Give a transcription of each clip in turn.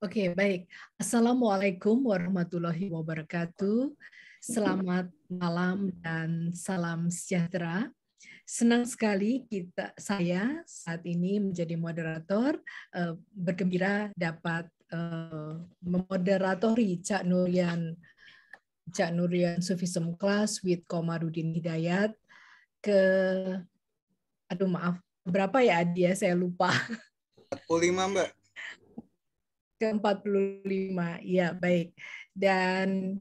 Oke, baik. Assalamualaikum warahmatullahi wabarakatuh. Selamat malam dan salam sejahtera. Senang sekali saya saat ini menjadi moderator, bergembira dapat memoderatori Cak Nurian Sufism Class with Komarudin Hidayat maaf, berapa ya Adi ya, saya lupa. 45, Mbak. Ke-45, ya baik. Dan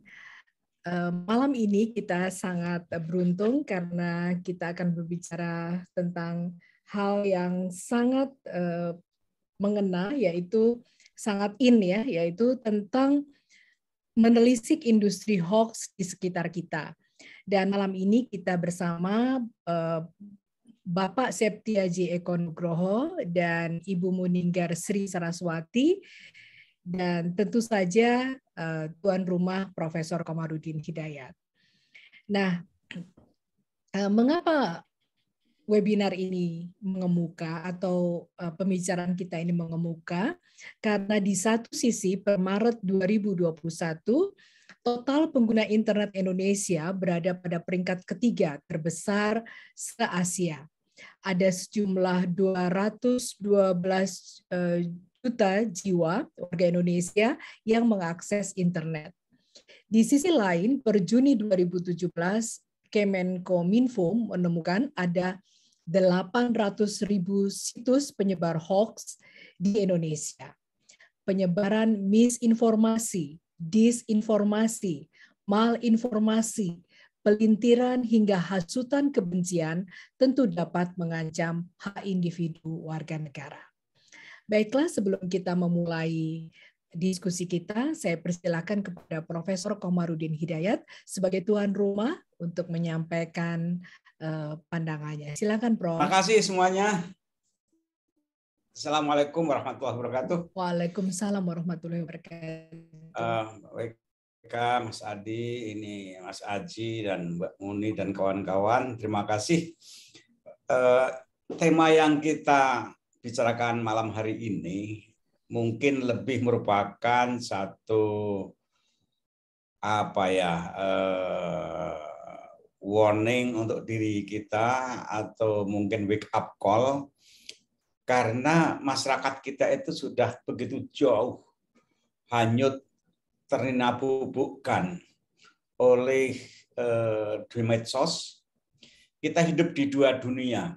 malam ini kita sangat beruntung karena kita akan berbicara tentang hal yang sangat mengena, yaitu sangat ya, yaitu tentang menelisik industri hoax di sekitar kita. Dan malam ini kita bersama Bapak Septiaji Eko Nugroho dan Ibu Muninggar Sri Saraswati, dan tentu saja tuan rumah Profesor Komarudin Hidayat. Nah, mengapa webinar ini mengemuka atau pembicaraan kita ini mengemuka? Karena di satu sisi per Maret 2021 total pengguna internet Indonesia berada pada peringkat ketiga terbesar se-Asia. Ada sejumlah 212 juta jiwa warga Indonesia yang mengakses internet. Di sisi lain, per Juni 2017, Kemenkominfo menemukan ada 800.000 situs penyebar hoax di Indonesia. Penyebaran misinformasi, disinformasi, malinformasi, pelintiran hingga hasutan kebencian tentu dapat mengancam hak individu warga negara. Baiklah, sebelum kita memulai diskusi kita, saya persilakan kepada Profesor Komarudin Hidayat sebagai tuan rumah untuk menyampaikan pandangannya. Silakan, Prof. Terima kasih semuanya. Assalamualaikum warahmatullahi wabarakatuh. Waalaikumsalam warahmatullahi wabarakatuh. Mas Adi, ini Mas Aji dan Mbak Muni dan kawan-kawan, terima kasih. Tema yang kita bicarakan malam hari ini mungkin lebih merupakan satu warning untuk diri kita atau mungkin wake up call, karena masyarakat kita itu sudah begitu jauh hanyut terninabu-bubukkan oleh di medsos. Kita hidup di dua dunia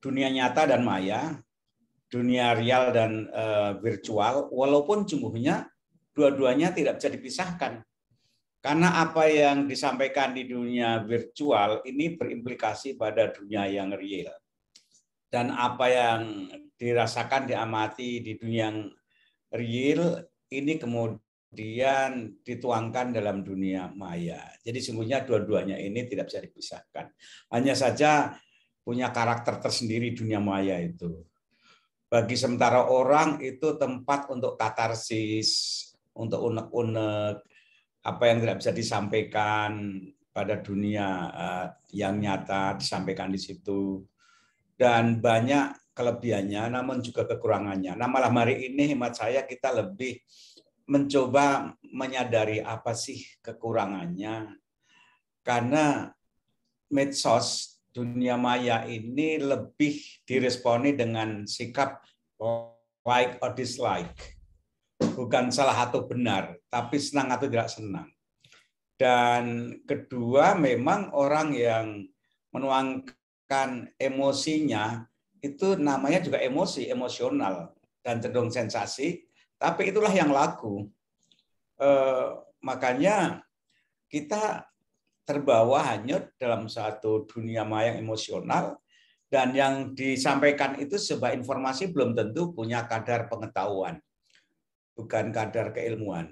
nyata dan maya, dunia real dan virtual, walaupun sungguhnya dua-duanya tidak bisa dipisahkan. Karena apa yang disampaikan di dunia virtual ini berimplikasi pada dunia yang real. Dan apa yang dirasakan, diamati di dunia yang real, ini kemudian dituangkan dalam dunia maya. Jadi sungguhnya dua-duanya ini tidak bisa dipisahkan. Hanya saja punya karakter tersendiri dunia maya itu. Bagi sementara orang itu tempat untuk katarsis, untuk unek-unek, apa yang tidak bisa disampaikan pada dunia yang nyata disampaikan di situ. Dan banyak kelebihannya, namun juga kekurangannya. Nah, malam hari ini hemat saya kita lebih mencoba menyadari apa sih kekurangannya. Karena medsos, dunia maya ini lebih diresponi dengan sikap like or dislike. Bukan salah atau benar, tapi senang atau tidak senang. Dan kedua, memang orang yang menuangkan emosinya, itu namanya juga emosional, dan cenderung sensasi, tapi itulah yang laku. Makanya kita terbawa hanyut dalam satu dunia maya yang emosional, dan yang disampaikan itu sebuah informasi belum tentu punya kadar pengetahuan, bukan kadar keilmuan.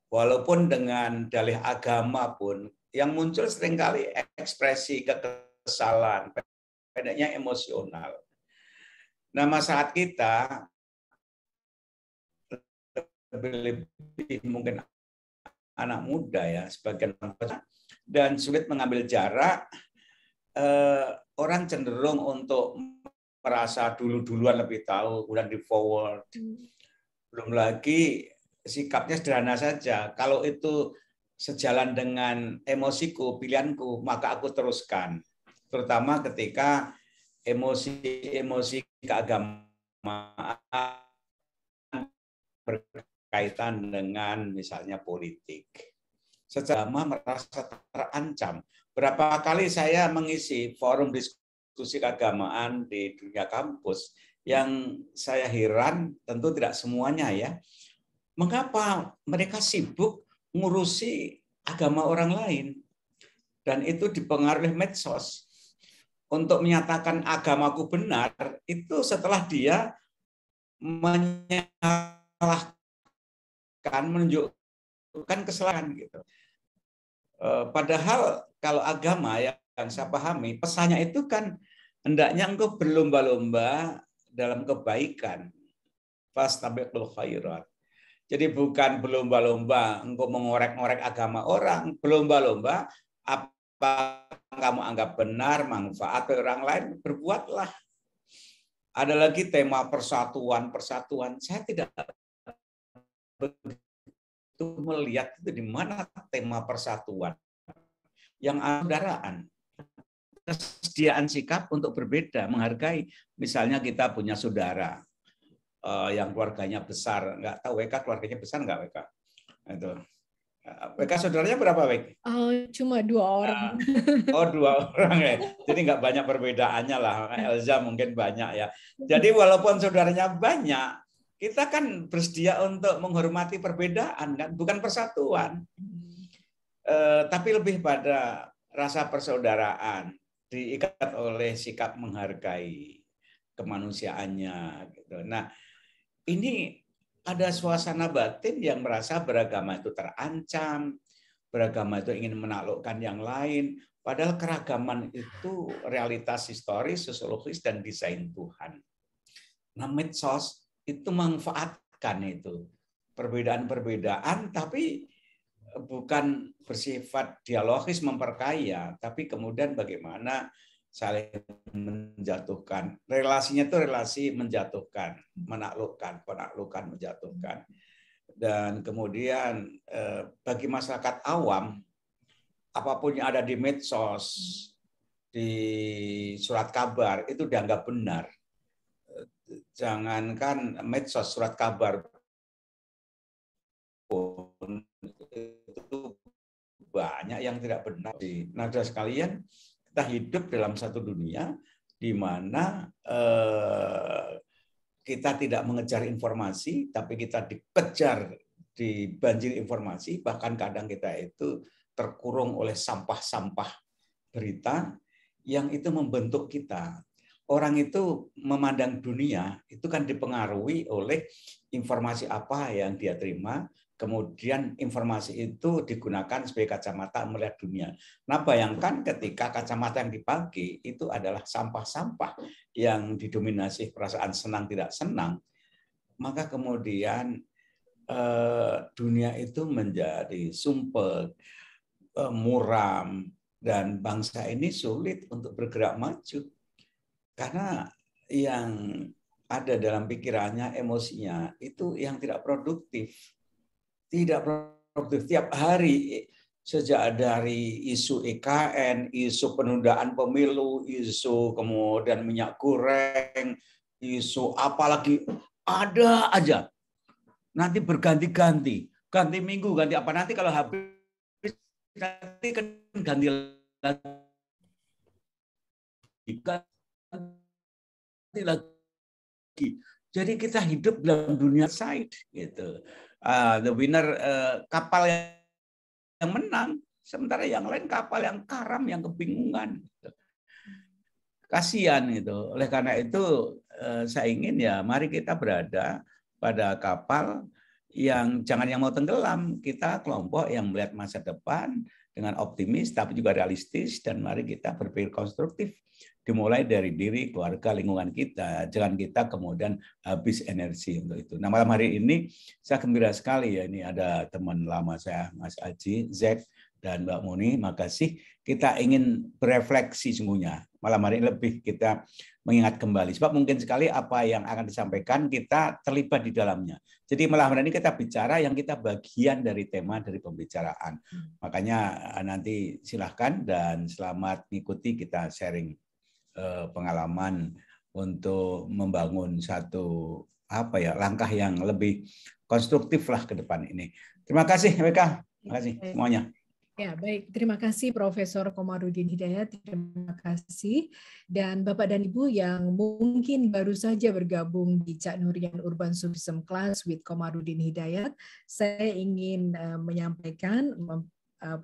Walaupun dengan dalih agama pun, yang muncul seringkali ekspresi kekesalan, pendeknya emosional. Nah, masyarakat kita lebih mungkin anak muda ya, sebagian dan sulit mengambil jarak. Orang cenderung untuk merasa duluan lebih tahu, kemudian di forward. Belum lagi sikapnya sederhana saja. Kalau itu sejalan dengan emosiku, pilihanku, maka aku teruskan. Terutama ketika emosi keagamaan berkaitan dengan misalnya politik. Secara merasa terancam. Berapa kali saya mengisi forum diskusi keagamaan di dunia kampus yang saya heran, tentu tidak semuanya ya, mengapa mereka sibuk ngurusi agama orang lain dan itu dipengaruhi medsos. Untuk menyatakan agamaku benar itu setelah dia menyalahkan, menunjukkan kesalahan gitu. Padahal kalau agama yang saya pahami, pesannya itu kan hendaknya engkau berlomba-lomba dalam kebaikan. Fastabiqul khairat. Jadi bukan berlomba-lomba engkau mengorek-ngorek agama orang, berlomba-lomba apa kamu anggap benar, manfaat orang lain, berbuatlah. Ada lagi tema persatuan. Saya tidak begitu melihat itu di mana tema persatuan. Yang saudaraan. Kesediaan sikap untuk berbeda, menghargai. Misalnya kita punya saudara yang keluarganya besar, nggak tahu WK keluarganya besar nggak WK? Itu. WK saudaranya berapa WK? Cuma 2 orang. Oh 2 orang ya. Jadi nggak banyak perbedaannya lah. Elza mungkin banyak ya. Jadi walaupun saudaranya banyak, kita kan bersedia untuk menghormati perbedaan kan, bukan persatuan. Tapi lebih pada rasa persaudaraan diikat oleh sikap menghargai kemanusiaannya gitu. Nah, ini ada suasana batin yang merasa beragama itu terancam, beragama itu ingin menaklukkan yang lain, padahal keragaman itu realitas historis, sosiologis, dan desain Tuhan. Nah, medsos itu memanfaatkan itu perbedaan-perbedaan, tapi bukan bersifat dialogis memperkaya, tapi kemudian bagaimana saling menjatuhkan. Relasinya itu relasi menjatuhkan, menaklukkan, penaklukan, menjatuhkan. Dan kemudian bagi masyarakat awam, apapun yang ada di medsos, di surat kabar, itu dianggap benar. Jangankan medsos, surat kabar pun itu banyak yang tidak benar. Nah, saudara sekalian, kita hidup dalam satu dunia di mana kita tidak mengejar informasi, tapi kita dikejar, dibanjiri informasi, bahkan kadang kita itu terkurung oleh sampah-sampah berita yang itu membentuk kita. Orang itu memandang dunia itu kan dipengaruhi oleh informasi apa yang dia terima, kemudian informasi itu digunakan sebagai kacamata melihat dunia. Nah, bayangkan ketika kacamata yang dipakai itu adalah sampah-sampah yang didominasi perasaan senang tidak senang, maka kemudian dunia itu menjadi sumpek, muram, dan bangsa ini sulit untuk bergerak maju. Karena yang ada dalam pikirannya, emosinya, itu yang tidak produktif. Tidak produktif tiap hari, sejak dari isu IKN, isu penundaan pemilu, isu kemudian minyak goreng, isu apalagi ada aja. Nanti berganti-ganti, ganti minggu, ganti apa, nanti kalau habis nanti kan ganti lagi. Jadi kita hidup dalam dunia side gitu. The winner kapal yang menang, sementara yang lain kapal yang karam, yang kebingungan. Kasihan itu. Oleh karena itu saya ingin ya mari kita berada pada kapal yang jangan yang mau tenggelam. Kita kelompok yang melihat masa depan dengan optimis tapi juga realistis, dan mari kita berpikir konstruktif. Dimulai dari diri, keluarga, lingkungan kita. Jangan kita kemudian habis energi untuk itu. Nah, malam hari ini saya gembira sekali ya, ini ada teman lama saya, Mas Aji, Zek, dan Mbak Muni, makasih. Kita ingin berefleksi sungguhnya. Malam hari ini lebih kita mengingat kembali. Sebab mungkin sekali apa yang akan disampaikan kita terlibat di dalamnya. Jadi malam hari ini kita bicara yang kita bagian dari tema dari pembicaraan. Makanya nanti silahkan dan selamat mengikuti kita sharing pengalaman untuk membangun satu langkah yang lebih konstruktif lah ke depan ini. Terima kasih WK. Terima kasih semuanya. Ya, baik. Terima kasih Profesor Komarudin Hidayat. Terima kasih. Dan Bapak dan Ibu yang mungkin baru saja bergabung di Cak Nurian Urban Sufism Class with Komarudin Hidayat, saya ingin menyampaikan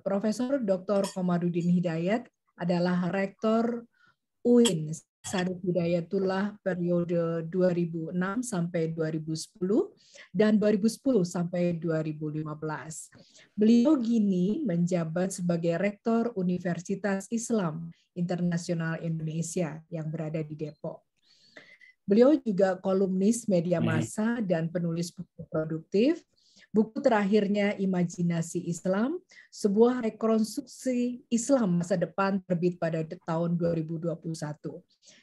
Profesor Dr. Komarudin Hidayat adalah Rektor UIN Syarif Hidayatullah periode 2006 sampai 2010 dan 2010 sampai 2015. Beliau kini menjabat sebagai Rektor Universitas Islam Internasional Indonesia yang berada di Depok. Beliau juga kolumnis media massa dan penulis buku produktif. Buku terakhirnya Imajinasi Islam, sebuah rekonstruksi Islam masa depan terbit pada tahun 2021.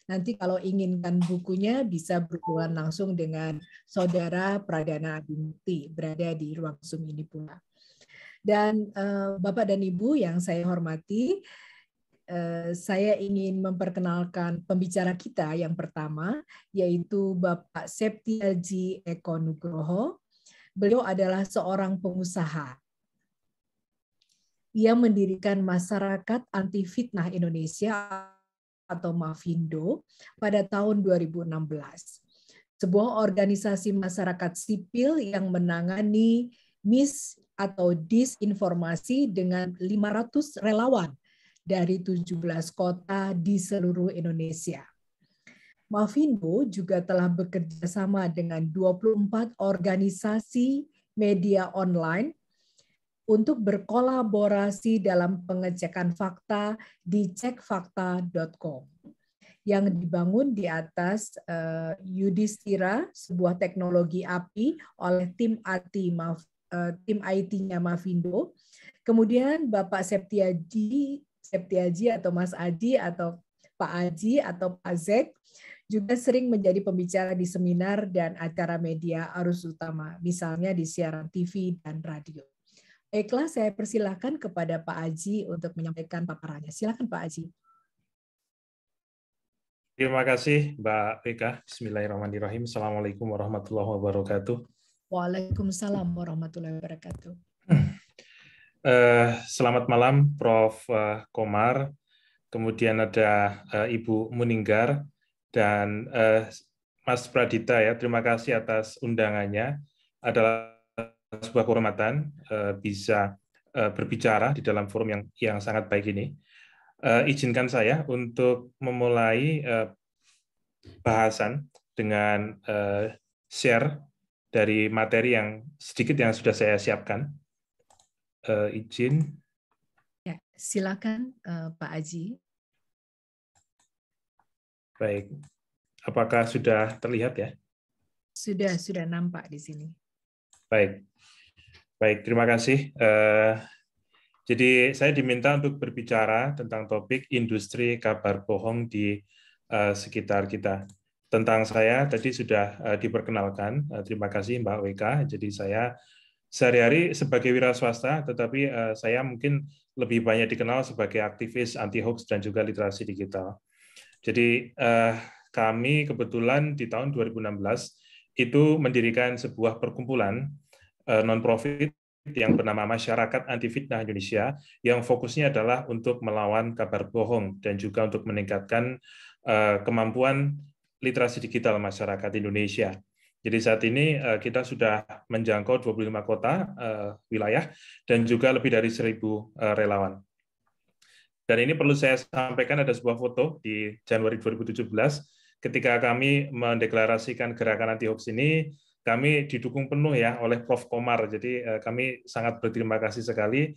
Nanti kalau inginkan bukunya bisa berhubungan langsung dengan Saudara Pradana Adimukti, berada di ruang Zoom ini pula. Dan Bapak dan Ibu yang saya hormati, saya ingin memperkenalkan pembicara kita yang pertama, yaitu Bapak Septiaji Eko Nugroho. Beliau adalah seorang pengusaha. Ia mendirikan Masyarakat Anti Fitnah Indonesia atau MAFINDO pada tahun 2016. Sebuah organisasi masyarakat sipil yang menangani atau disinformasi dengan 500 relawan dari 17 kota di seluruh Indonesia. MAFINDO juga telah bekerja sama dengan 24 organisasi media online untuk berkolaborasi dalam pengecekan fakta di cekfakta.com yang dibangun di atas Yudhistira, sebuah teknologi API oleh tim IT-nya MAFINDO. Kemudian Bapak Septiaji atau Mas Aji atau Pak Aji atau Pak Zek juga sering menjadi pembicara di seminar dan acara media arus utama, misalnya di siaran TV dan radio. Baiklah, saya persilahkan kepada Pak Aji untuk menyampaikan paparannya. Silakan Pak Aji. Terima kasih Mbak Eka. Bismillahirrahmanirrahim. Assalamualaikum warahmatullahi wabarakatuh. Waalaikumsalam warahmatullahi wabarakatuh. Selamat malam Prof. Komar, kemudian ada Ibu Muninggar, dan Mas Pradita ya, terima kasih atas undangannya. Adalah sebuah kehormatan bisa berbicara di dalam forum yang sangat baik ini. Izinkan saya untuk memulai bahasan dengan share dari materi yang sedikit yang sudah saya siapkan. Izin. Ya, silakan Pak Aji. Baik, apakah sudah terlihat ya? Sudah nampak di sini. Baik, terima kasih. Jadi saya diminta untuk berbicara tentang topik industri kabar bohong di sekitar kita. Tentang saya tadi sudah diperkenalkan. Terima kasih Mbak Weka. Jadi saya sehari-hari sebagai wira swasta, tetapi saya mungkin lebih banyak dikenal sebagai aktivis anti hoax dan juga literasi digital. Jadi kami kebetulan di tahun 2016 itu mendirikan sebuah perkumpulan non-profit yang bernama Masyarakat Anti Fitnah Indonesia, yang fokusnya adalah untuk melawan kabar bohong dan juga untuk meningkatkan kemampuan literasi digital masyarakat Indonesia. Jadi saat ini kita sudah menjangkau 25 kota wilayah dan juga lebih dari 1.000 relawan. Dan ini perlu saya sampaikan, ada sebuah foto di Januari 2017 ketika kami mendeklarasikan gerakan anti hoax ini, kami didukung penuh ya oleh Prof. Komar. Jadi kami sangat berterima kasih sekali.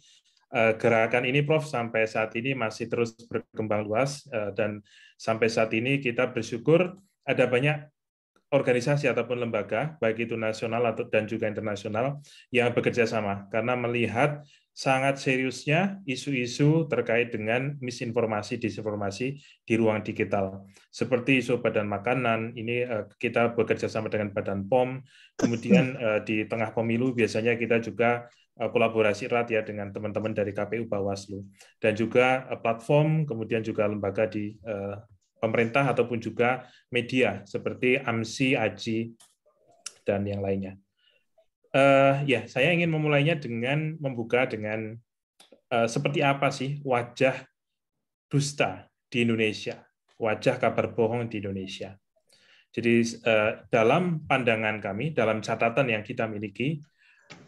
Gerakan ini Prof sampai saat ini masih terus berkembang luas dan sampai saat ini kita bersyukur ada banyak organisasi ataupun lembaga, baik itu nasional dan juga internasional, yang bekerja sama, karena melihat sangat seriusnya isu-isu terkait dengan misinformasi, disinformasi di ruang digital. Seperti isu badan makanan, ini kita bekerja sama dengan Badan POM, kemudian di tengah pemilu biasanya kita juga kolaborasi erat ya dengan teman-teman dari KPU Bawaslu, dan juga platform, kemudian juga lembaga di pemerintah ataupun juga media seperti AMSI, AJI, dan yang lainnya. Ya, saya ingin memulainya dengan membuka dengan seperti apa sih wajah dusta di Indonesia, wajah kabar bohong di Indonesia. Jadi dalam pandangan kami, dalam catatan yang kita miliki,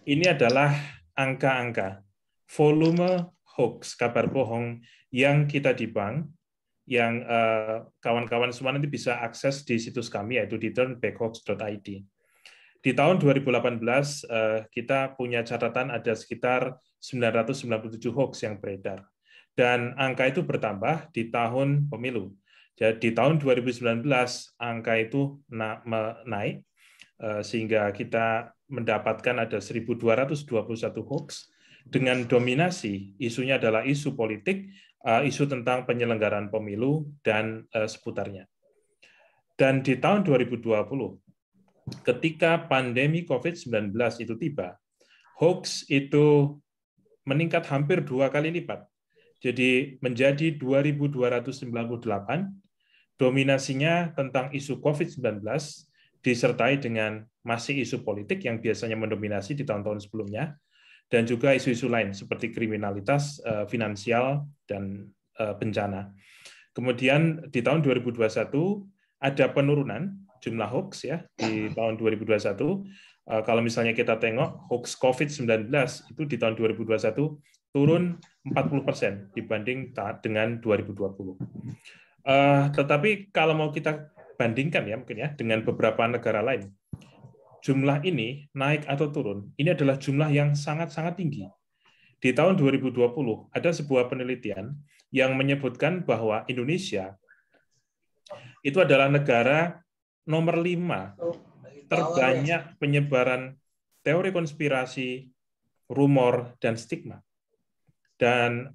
ini adalah angka-angka volume hoax, kabar bohong yang kita di bank, yang kawan-kawan semua nanti bisa akses di situs kami, yaitu di turnbackhoax.id. Di tahun 2018, kita punya catatan ada sekitar 997 hoax yang beredar. Dan angka itu bertambah di tahun pemilu. Jadi di tahun 2019, angka itu naik, sehingga kita mendapatkan ada 1.221 hoax, dengan dominasi isunya adalah isu politik, isu tentang penyelenggaraan pemilu, dan seputarnya. Dan di tahun 2020, ketika pandemi COVID-19 itu tiba, hoax itu meningkat hampir 2 kali lipat. Jadi menjadi 2.298, dominasinya tentang isu COVID-19, disertai dengan masih isu politik yang biasanya mendominasi di tahun-tahun sebelumnya, dan juga isu-isu lain seperti kriminalitas, finansial, dan bencana. Kemudian di tahun 2021 ada penurunan jumlah hoax ya di tahun 2021. Kalau misalnya kita tengok hoax COVID-19 itu di tahun 2021 turun 40% dibanding dengan 2020. Tetapi kalau mau kita bandingkan ya mungkin ya dengan beberapa negara lain, jumlah ini naik atau turun, ini adalah jumlah yang sangat-sangat tinggi. Di tahun 2020 ada sebuah penelitian yang menyebutkan bahwa Indonesia itu adalah negara nomor 5 terbanyak penyebaran teori konspirasi, rumor, dan stigma. Dan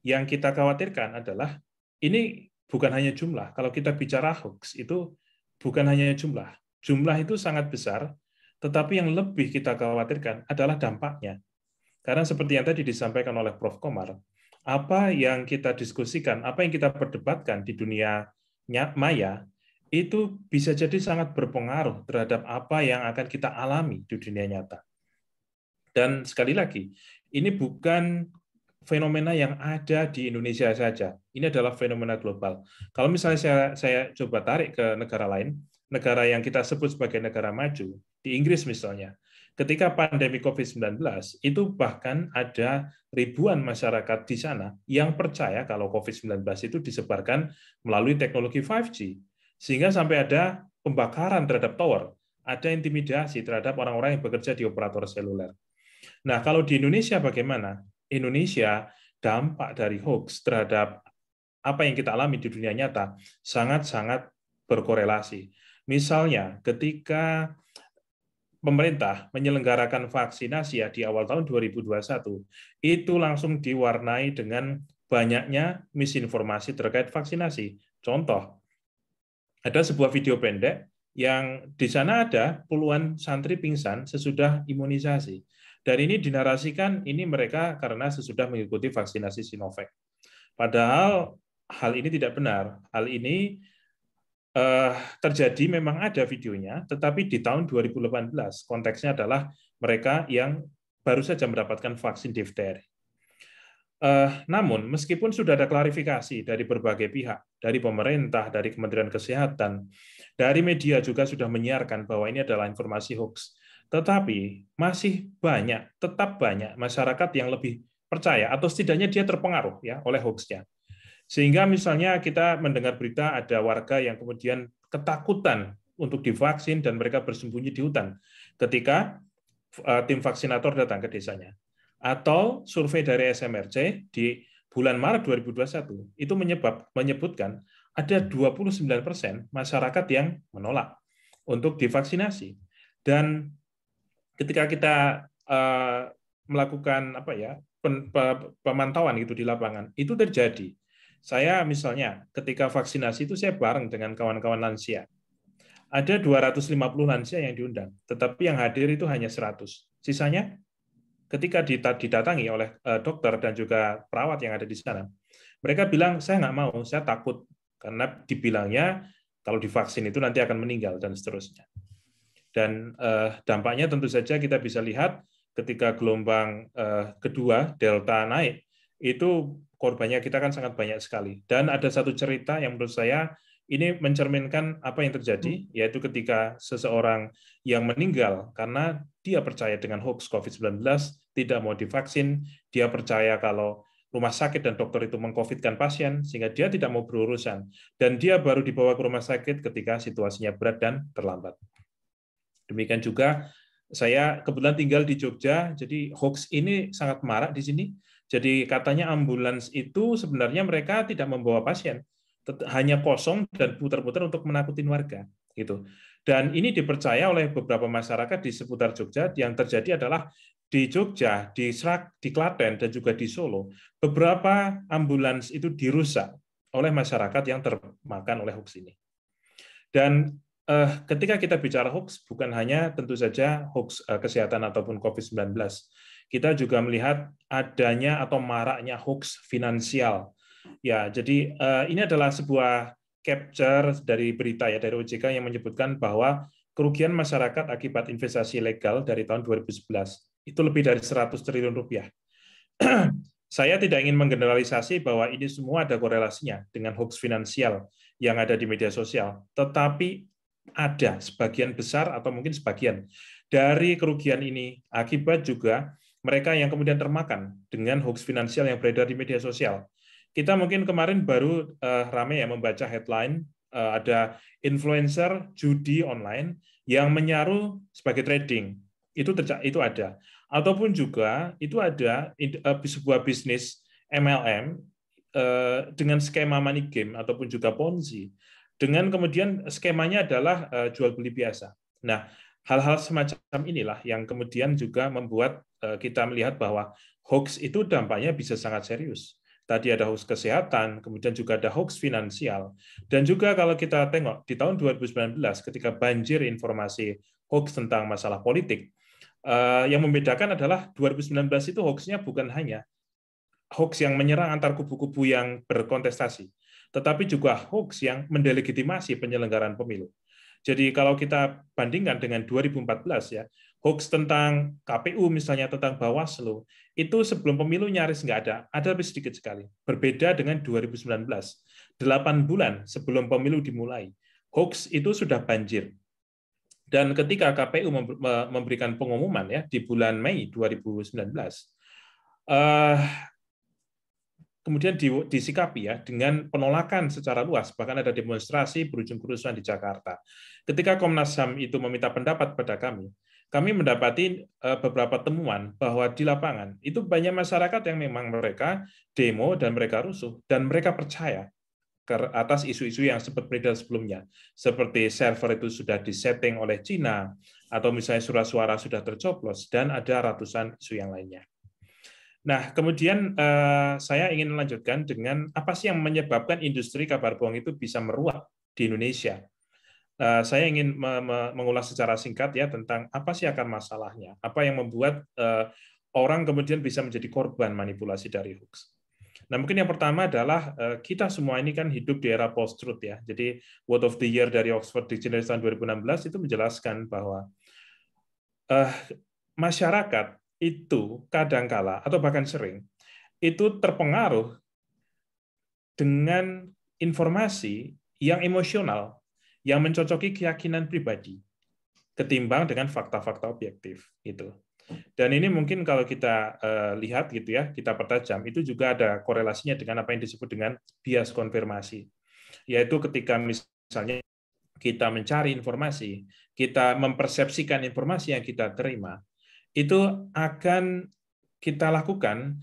yang kita khawatirkan adalah ini bukan hanya jumlah. Kalau kita bicara hoax itu bukan hanya jumlah. Jumlah itu sangat besar, tetapi yang lebih kita khawatirkan adalah dampaknya. Karena seperti yang tadi disampaikan oleh Prof. Komar, apa yang kita diskusikan, apa yang kita perdebatkan di dunia maya, itu bisa jadi sangat berpengaruh terhadap apa yang akan kita alami di dunia nyata. Dan sekali lagi, ini bukan fenomena yang ada di Indonesia saja. Ini adalah fenomena global. Kalau misalnya saya coba tarik ke negara lain, negara yang kita sebut sebagai negara maju, di Inggris misalnya, ketika pandemi COVID-19, itu bahkan ada ribuan masyarakat di sana yang percaya kalau COVID-19 itu disebarkan melalui teknologi 5G. Sehingga sampai ada pembakaran terhadap tower, ada intimidasi terhadap orang-orang yang bekerja di operator seluler. Nah, kalau di Indonesia bagaimana? Indonesia, dampak dari hoax terhadap apa yang kita alami di dunia nyata sangat-sangat berkorelasi. Misalnya, ketika pemerintah menyelenggarakan vaksinasi ya di awal tahun 2021, itu langsung diwarnai dengan banyaknya misinformasi terkait vaksinasi. Contoh, ada sebuah video pendek yang di sana ada puluhan santri pingsan sesudah imunisasi. Dan ini dinarasikan ini mereka karena sesudah mengikuti vaksinasi Sinovac. Padahal hal ini tidak benar. Hal ini terjadi memang ada videonya, tetapi di tahun 2018 konteksnya adalah mereka yang baru saja mendapatkan vaksin difteri. Namun, meskipun sudah ada klarifikasi dari berbagai pihak, dari pemerintah, dari Kementerian Kesehatan, dari media juga sudah menyiarkan bahwa ini adalah informasi hoax, tetapi masih tetap banyak masyarakat yang lebih percaya atau setidaknya dia terpengaruh ya oleh hoaxnya. Sehingga misalnya kita mendengar berita ada warga yang kemudian ketakutan untuk divaksin dan mereka bersembunyi di hutan ketika tim vaksinator datang ke desanya. Atau survei dari SMRC di bulan Maret 2021 itu menyebutkan ada 29% masyarakat yang menolak untuk divaksinasi. Dan ketika kita melakukan pemantauan itu di lapangan, itu terjadi. Saya misalnya ketika vaksinasi itu saya bareng dengan kawan-kawan lansia. Ada 250 lansia yang diundang, tetapi yang hadir itu hanya 100. Sisanya ketika didatangi oleh dokter dan juga perawat yang ada di sana, mereka bilang, saya nggak mau, saya takut. Karena dibilangnya kalau divaksin itu nanti akan meninggal, dan seterusnya. Dan dampaknya tentu saja kita bisa lihat ketika gelombang kedua, Delta naik, itu korbannya kita kan sangat banyak sekali. Dan ada satu cerita yang menurut saya ini mencerminkan apa yang terjadi, yaitu ketika seseorang yang meninggal karena dia percaya dengan hoax COVID-19, tidak mau divaksin, dia percaya kalau rumah sakit dan dokter itu meng-COVID-kan pasien, sehingga dia tidak mau berurusan. Dan dia baru dibawa ke rumah sakit ketika situasinya berat dan terlambat. Demikian juga, saya kebetulan tinggal di Jogja, jadi hoax ini sangat marak di sini. Jadi katanya ambulans itu sebenarnya mereka tidak membawa pasien, hanya kosong dan putar-putar untuk menakutin warga, gitu. Dan ini dipercaya oleh beberapa masyarakat di seputar Jogja. Yang terjadi adalah di Jogja, di Srak, di Klaten, dan juga di Solo, beberapa ambulans itu dirusak oleh masyarakat yang termakan oleh hoax ini. Dan ketika kita bicara hoax, bukan hanya tentu saja hoax kesehatan ataupun COVID-19, kita juga melihat adanya atau maraknya hoax finansial. Ya, jadi ini adalah sebuah capture dari berita ya dari OJK yang menyebutkan bahwa kerugian masyarakat akibat investasi ilegal dari tahun 2011 itu lebih dari 100 triliun rupiah. Saya tidak ingin menggeneralisasi bahwa ini semua ada korelasinya dengan hoax finansial yang ada di media sosial, tetapi ada sebagian besar atau mungkin sebagian dari kerugian ini akibat juga mereka yang kemudian termakan dengan hoax finansial yang beredar di media sosial. Kita mungkin kemarin baru ramai ya membaca headline ada influencer judi online yang menyaru sebagai trading. Itu ada. Ataupun juga itu ada sebuah bisnis MLM dengan skema money game ataupun juga Ponzi. Dengan kemudian skemanya adalah jual beli biasa. Nah, hal-hal semacam inilah yang kemudian juga membuat kita melihat bahwa hoax itu dampaknya bisa sangat serius. Tadi ada hoax kesehatan, kemudian juga ada hoax finansial. Dan juga kalau kita tengok di tahun 2019 ketika banjir informasi hoax tentang masalah politik, yang membedakan adalah 2019 itu hoaxnya bukan hanya hoax yang menyerang antar kubu-kubu yang berkontestasi, tetapi juga hoax yang mendelegitimasi penyelenggaraan pemilu. Jadi kalau kita bandingkan dengan 2014 ya, hoax tentang KPU misalnya tentang Bawaslu, itu sebelum pemilu nyaris nggak ada lebih sedikit sekali. Berbeda dengan 2019, 8 bulan sebelum pemilu dimulai, hoax itu sudah banjir. Dan ketika KPU memberikan pengumuman ya di bulan Mei 2019, kemudian disikapi ya dengan penolakan secara luas, bahkan ada demonstrasi berujung kerusuhan di Jakarta. Ketika Komnas HAM itu meminta pendapat pada kami mendapati beberapa temuan bahwa di lapangan itu banyak masyarakat yang memang mereka demo dan mereka rusuh dan mereka percaya atas isu-isu yang sempat beredar sebelumnya, seperti server itu sudah disetting oleh Cina, atau misalnya surat suara sudah tercoblos, dan ada ratusan isu yang lainnya. Nah, kemudian saya ingin melanjutkan dengan apa sih yang menyebabkan industri kabar bohong itu bisa meruak di Indonesia. Saya ingin mengulas secara singkat ya tentang apa sih akar masalahnya, apa yang membuat orang kemudian bisa menjadi korban manipulasi dari hoax. Nah, mungkin yang pertama adalah kita semua ini kan hidup di era post-truth ya. Jadi Word of the Year dari Oxford Dictionary tahun 2016 itu menjelaskan bahwa masyarakat itu kadangkala atau bahkan sering itu terpengaruh dengan informasi yang emosional yang mencocoki keyakinan pribadi ketimbang dengan fakta-fakta objektif gitu. Dan ini mungkin kalau kita lihat gitu ya, kita pertajam, itu juga ada korelasinya dengan apa yang disebut dengan bias konfirmasi. Yaitu ketika misalnya kita mencari informasi, kita mempersepsikan informasi yang kita terima, itu akan kita lakukan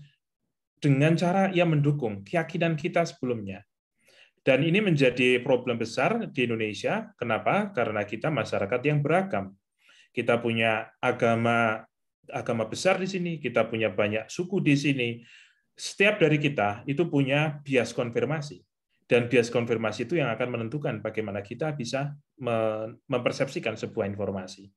dengan cara ia mendukung keyakinan kita sebelumnya. Dan ini menjadi problem besar di Indonesia. Kenapa? Karena kita masyarakat yang beragam. Kita punya agama besar di sini, kita punya banyak suku di sini. Setiap dari kita itu punya bias konfirmasi. Dan bias konfirmasi itu yang akan menentukan bagaimana kita bisa mempersepsikan sebuah informasi.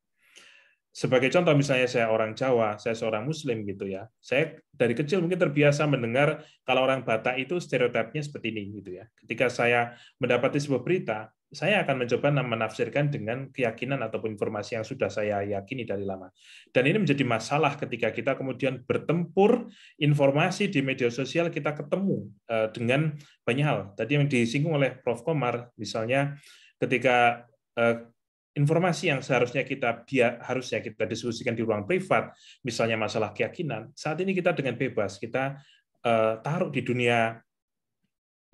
Sebagai contoh, misalnya saya orang Jawa, saya seorang Muslim gitu ya. Saya dari kecil mungkin terbiasa mendengar kalau orang Batak itu stereotipnya seperti ini gitu ya. Ketika saya mendapati sebuah berita, saya akan mencoba menafsirkan dengan keyakinan ataupun informasi yang sudah saya yakini dari lama. Dan ini menjadi masalah ketika kita kemudian bertempur informasi di media sosial, kita ketemu dengan banyak hal. Tadi yang disinggung oleh Prof. Komar, misalnya ketika informasi yang seharusnya kita diskusikan di ruang privat, misalnya masalah keyakinan, saat ini kita dengan bebas kita taruh di dunia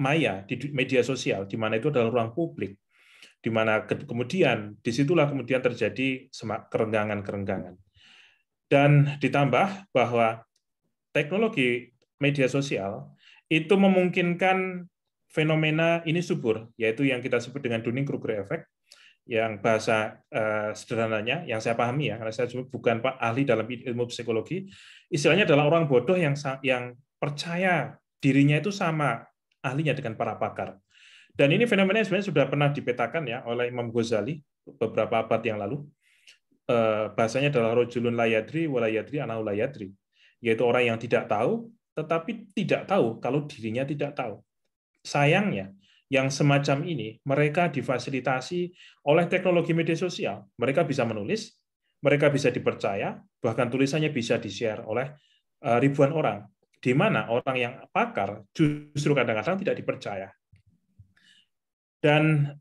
maya, di media sosial, di mana itu adalah ruang publik, di mana kemudian disitulah kemudian terjadi kerenggangan-kerenggangan. Dan ditambah bahwa teknologi media sosial itu memungkinkan fenomena ini subur, yaitu yang kita sebut dengan Dunning-Kruger effect, yang bahasa sederhananya, yang saya pahami ya, karena saya bukan ahli dalam ilmu psikologi, istilahnya adalah orang bodoh yang percaya dirinya itu sama ahlinya dengan para pakar. Dan ini fenomena sebenarnya sudah pernah dipetakan ya oleh Imam Ghazali beberapa abad yang lalu. Bahasanya adalah rojulun la yadri wa la yadri anahu la yadri, yaitu orang yang tidak tahu, tetapi tidak tahu kalau dirinya tidak tahu. Sayangnya, yang semacam ini, mereka difasilitasi oleh teknologi media sosial. Mereka bisa menulis, mereka bisa dipercaya, bahkan tulisannya bisa di-share oleh ribuan orang. Di mana orang yang pakar justru kadang-kadang tidak dipercaya. Dan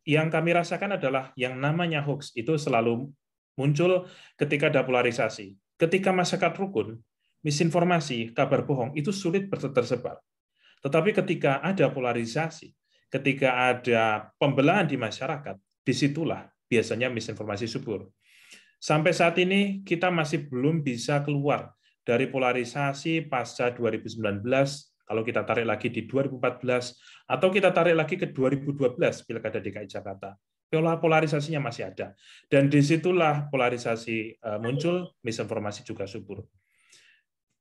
yang kami rasakan adalah yang namanya hoax itu selalu muncul ketika ada polarisasi. Ketika masyarakat rukun, misinformasi, kabar bohong, itu sulit tersebar. Tetapi ketika ada polarisasi, ketika ada pembelahan di masyarakat, disitulah biasanya misinformasi subur. Sampai saat ini kita masih belum bisa keluar dari polarisasi pasca 2019, kalau kita tarik lagi di 2014, atau kita tarik lagi ke 2012 Pilkada DKI Jakarta. Polarisasinya masih ada. Dan disitulah polarisasi muncul, misinformasi juga subur.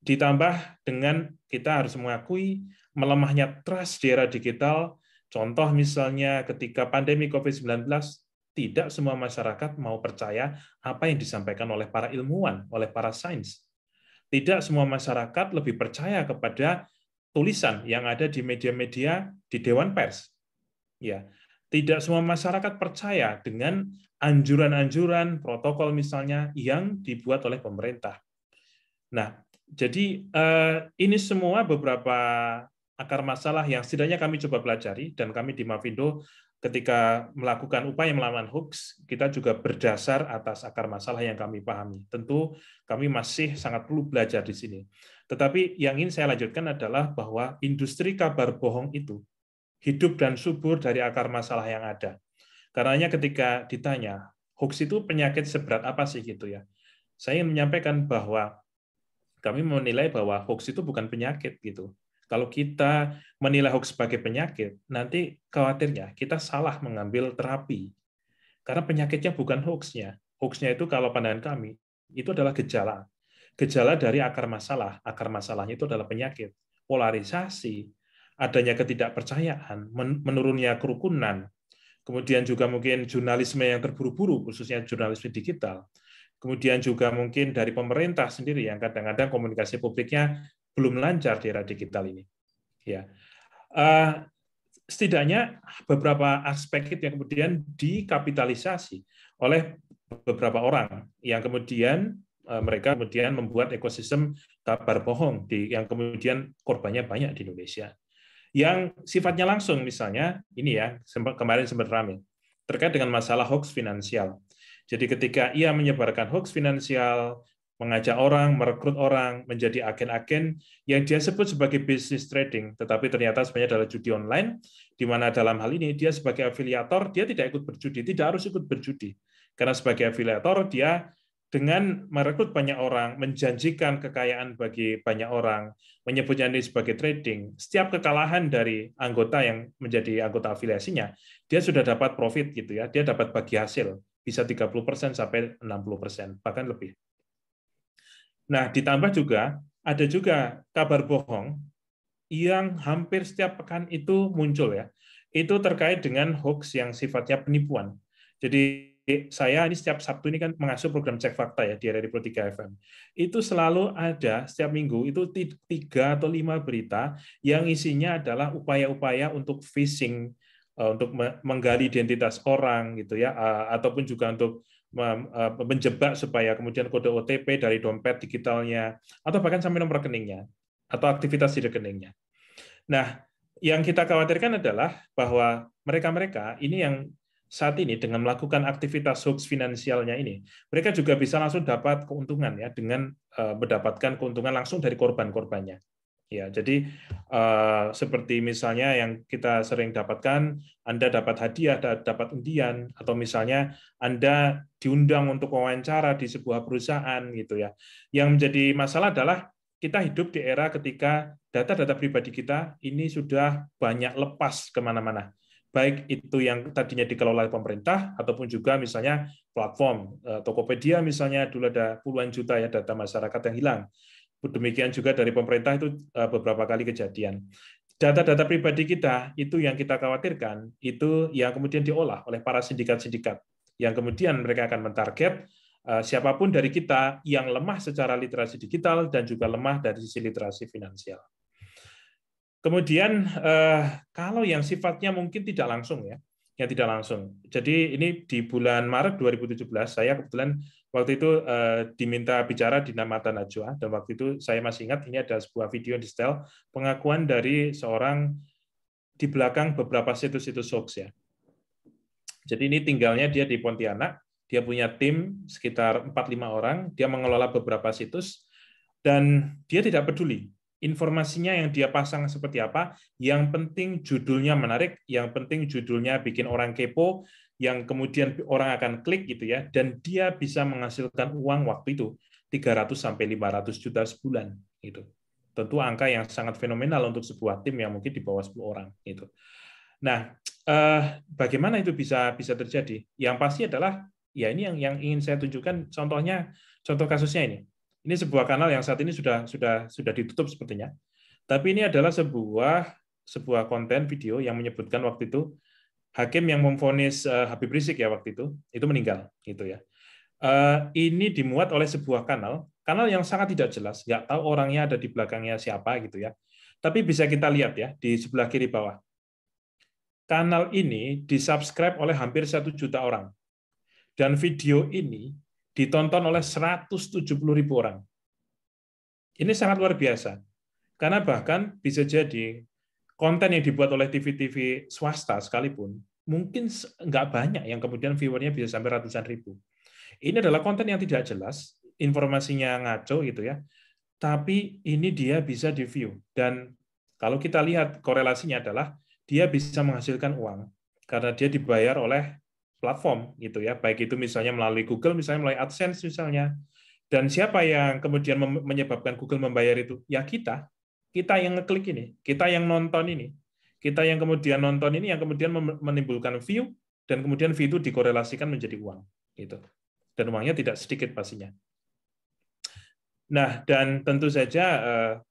Ditambah dengan kita harus mengakui melemahnya trust di era digital. Contoh misalnya ketika pandemi COVID-19, tidak semua masyarakat mau percaya apa yang disampaikan oleh para ilmuwan, oleh para sains. Tidak semua masyarakat lebih percaya kepada tulisan yang ada di media-media di Dewan Pers. Ya, tidak semua masyarakat percaya dengan anjuran-anjuran protokol misalnya yang dibuat oleh pemerintah. Nah, jadi ini semua beberapa akar masalah yang setidaknya kami coba pelajari, dan kami di Mavindo ketika melakukan upaya melawan hoax, kita juga berdasar atas akar masalah yang kami pahami. Tentu kami masih sangat perlu belajar di sini. Tetapi yang ingin saya lanjutkan adalah bahwa industri kabar bohong itu hidup dan subur dari akar masalah yang ada. Karenanya ketika ditanya, hoax itu penyakit seberat apa sih gitu ya? Saya ingin menyampaikan bahwa kami menilai bahwa hoax itu bukan penyakit gitu. Kalau kita menilai hoax sebagai penyakit, nanti khawatirnya kita salah mengambil terapi. Karena penyakitnya bukan hoax-nya. Hoax-nya itu kalau pandangan kami, itu adalah gejala. Gejala dari akar masalah. Akar masalahnya itu adalah penyakit. Polarisasi, adanya ketidakpercayaan, menurunnya kerukunan, kemudian juga mungkin jurnalisme yang terburu-buru, khususnya jurnalisme digital. Kemudian juga mungkin dari pemerintah sendiri yang kadang-kadang komunikasi publiknya belum lancar di era digital ini. Ya, setidaknya beberapa aspek itu yang kemudian dikapitalisasi oleh beberapa orang yang kemudian mereka kemudian membuat ekosistem kabar bohong yang kemudian korbannya banyak di Indonesia. Yang sifatnya langsung misalnya ini ya, kemarin sempat ramai terkait dengan masalah hoax finansial. Jadi ketika ia menyebarkan hoax finansial, mengajak orang, merekrut orang, menjadi agen-agen yang dia sebut sebagai business trading, tetapi ternyata sebenarnya adalah judi online, di mana dalam hal ini dia sebagai afiliator, dia tidak ikut berjudi, tidak harus ikut berjudi. Karena sebagai afiliator, dia dengan merekrut banyak orang, menjanjikan kekayaan bagi banyak orang, menyebutnya ini sebagai trading, setiap kekalahan dari anggota yang menjadi anggota afiliasinya, dia sudah dapat profit gitu ya, dia dapat bagi hasil, bisa 30% sampai 60%, bahkan lebih. Nah, ditambah juga, ada juga kabar bohong yang hampir setiap pekan itu muncul ya. Itu terkait dengan hoax yang sifatnya penipuan. Jadi saya ini setiap Sabtu ini kan mengasuh program Cek Fakta ya di RRI Pro 3 FM. Itu selalu ada setiap minggu itu 3 atau 5 berita yang isinya adalah upaya-upaya untuk phishing, untuk menggali identitas orang gitu ya, ataupun juga untuk menjebak supaya kemudian kode OTP dari dompet digitalnya atau bahkan sampai nomor rekeningnya atau aktivitas di rekeningnya. Nah, yang kita khawatirkan adalah bahwa mereka-mereka ini yang saat ini dengan melakukan aktivitas hoax finansialnya ini, mereka juga bisa langsung dapat keuntungan ya dengan mendapatkan keuntungan langsung dari korban-korbannya. Ya, jadi seperti misalnya yang kita sering dapatkan, Anda dapat hadiah, dapat undian, atau misalnya Anda diundang untuk wawancara di sebuah perusahaan gitu ya. Yang menjadi masalah adalah kita hidup di era ketika data-data pribadi kita ini sudah banyak lepas kemana-mana. Baik itu yang tadinya dikelola oleh pemerintah, ataupun juga misalnya platform. Tokopedia misalnya, dulu ada puluhan juta ya data masyarakat yang hilang. Demikian juga dari pemerintah itu beberapa kali kejadian. Data-data pribadi kita, itu yang kita khawatirkan, itu yang kemudian diolah oleh para sindikat-sindikat. Yang kemudian mereka akan mentarget siapapun dari kita yang lemah secara literasi digital dan juga lemah dari sisi literasi finansial. Kemudian kalau yang sifatnya mungkin tidak langsung ya, yang tidak langsung. Jadi ini di bulan Maret 2017 saya kebetulan waktu itu diminta bicara di Mata Najwa, dan waktu itu saya masih ingat ini ada sebuah video di setel pengakuan dari seorang di belakang beberapa situs-situs hoax ya. Jadi ini tinggalnya dia di Pontianak, dia punya tim sekitar 4-5 orang, dia mengelola beberapa situs dan dia tidak peduli informasinya yang dia pasang seperti apa, yang penting judulnya menarik, yang penting judulnya bikin orang kepo, yang kemudian orang akan klik gitu ya, dan dia bisa menghasilkan uang waktu itu 300 sampai 500 juta sebulan gitu. Tentu angka yang sangat fenomenal untuk sebuah tim yang mungkin di bawah 10 orang gitu. Nah, bagaimana itu bisa terjadi? Yang pasti adalah ya ini yang ingin saya tunjukkan contoh kasusnya ini. Ini sebuah kanal yang saat ini sudah ditutup sepertinya. Tapi ini adalah sebuah konten video yang menyebutkan waktu itu hakim yang memvonis Habib Rizik ya waktu itu meninggal gitu ya. Ini dimuat oleh sebuah kanal yang sangat tidak jelas, nggak tahu orangnya ada di belakangnya siapa gitu ya. Tapi bisa kita lihat ya di sebelah kiri bawah. Kanal ini disubscribe oleh hampir 1 juta orang. Dan video ini ditonton oleh 170.000 orang. Ini sangat luar biasa. Karena bahkan bisa jadi konten yang dibuat oleh TV-TV swasta sekalipun, mungkin nggak banyak yang kemudian viewernya bisa sampai ratusan ribu. Ini adalah konten yang tidak jelas, informasinya ngaco gitu ya, tapi ini dia bisa di-view. Dan kalau kita lihat korelasinya adalah dia bisa menghasilkan uang karena dia dibayar oleh platform gitu ya, baik itu misalnya melalui Google, misalnya melalui AdSense misalnya. Dan siapa yang kemudian menyebabkan Google membayar itu? Ya kita yang ngeklik ini, kita yang nonton ini, kita yang kemudian nonton ini yang kemudian menimbulkan view, dan kemudian view itu dikorelasikan menjadi uang gitu. Dan uangnya tidak sedikit pastinya. Nah, dan tentu saja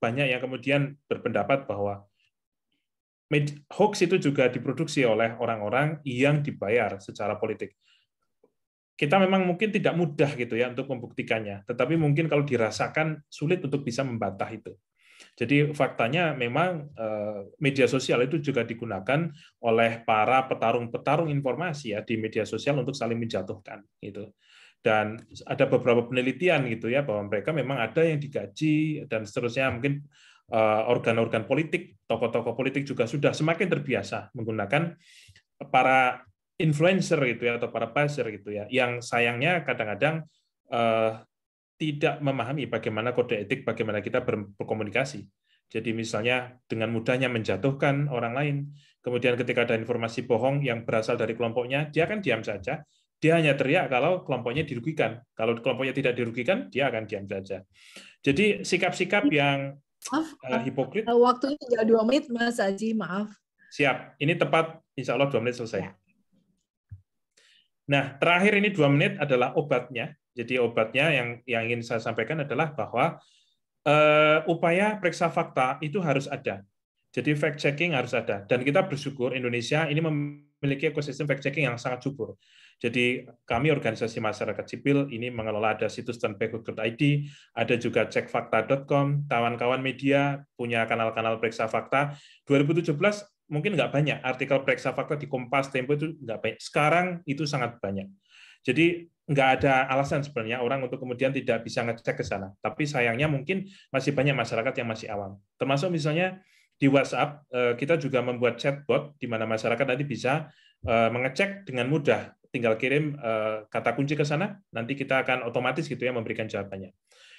banyak yang kemudian berpendapat bahwa hoax itu juga diproduksi oleh orang-orang yang dibayar secara politik. Kita memang mungkin tidak mudah gitu ya untuk membuktikannya, tetapi mungkin kalau dirasakan sulit untuk bisa membantah itu. Jadi faktanya memang media sosial itu juga digunakan oleh para petarung informasi ya di media sosial untuk saling menjatuhkan gitu. Dan ada beberapa penelitian gitu ya bahwa mereka memang ada yang digaji dan seterusnya, mungkin organ-organ politik, tokoh-tokoh politik juga sudah semakin terbiasa menggunakan para influencer gitu ya atau para buzzer gitu ya, yang sayangnya kadang-kadang tidak memahami bagaimana kode etik, bagaimana kita berkomunikasi. Jadi misalnya dengan mudahnya menjatuhkan orang lain, kemudian ketika ada informasi bohong yang berasal dari kelompoknya, dia akan diam saja, Dia hanya teriak kalau kelompoknya dirugikan. Kalau kelompoknya tidak dirugikan, dia akan diam saja. Jadi sikap-sikap yang Maaf, hipokrit. waktunya tinggal 2 menit, Mas Aji, maaf. Siap. Ini tepat, insya Allah 2 menit selesai. Ya. Nah, terakhir ini 2 menit adalah obatnya. Jadi obatnya yang ingin saya sampaikan adalah bahwa upaya periksa fakta itu harus ada. Jadi fact checking harus ada, dan kita bersyukur Indonesia ini memiliki ekosistem fact checking yang sangat subur. Jadi kami organisasi masyarakat sipil ini mengelola, ada situs stanback.id, ada juga cekfakta.com, kawan-kawan media punya kanal-kanal periksa fakta. 2017 mungkin nggak banyak artikel periksa fakta di Kompas, Tempo itu nggak banyak. Sekarang itu sangat banyak. Jadi nggak ada alasan sebenarnya orang untuk kemudian tidak bisa ngecek ke sana. Tapi sayangnya mungkin masih banyak masyarakat yang masih awam. Termasuk misalnya di WhatsApp, kita juga membuat chatbot di mana masyarakat nanti bisa mengecek dengan mudah. Tinggal kirim kata kunci ke sana, nanti kita akan otomatis gitu ya memberikan jawabannya.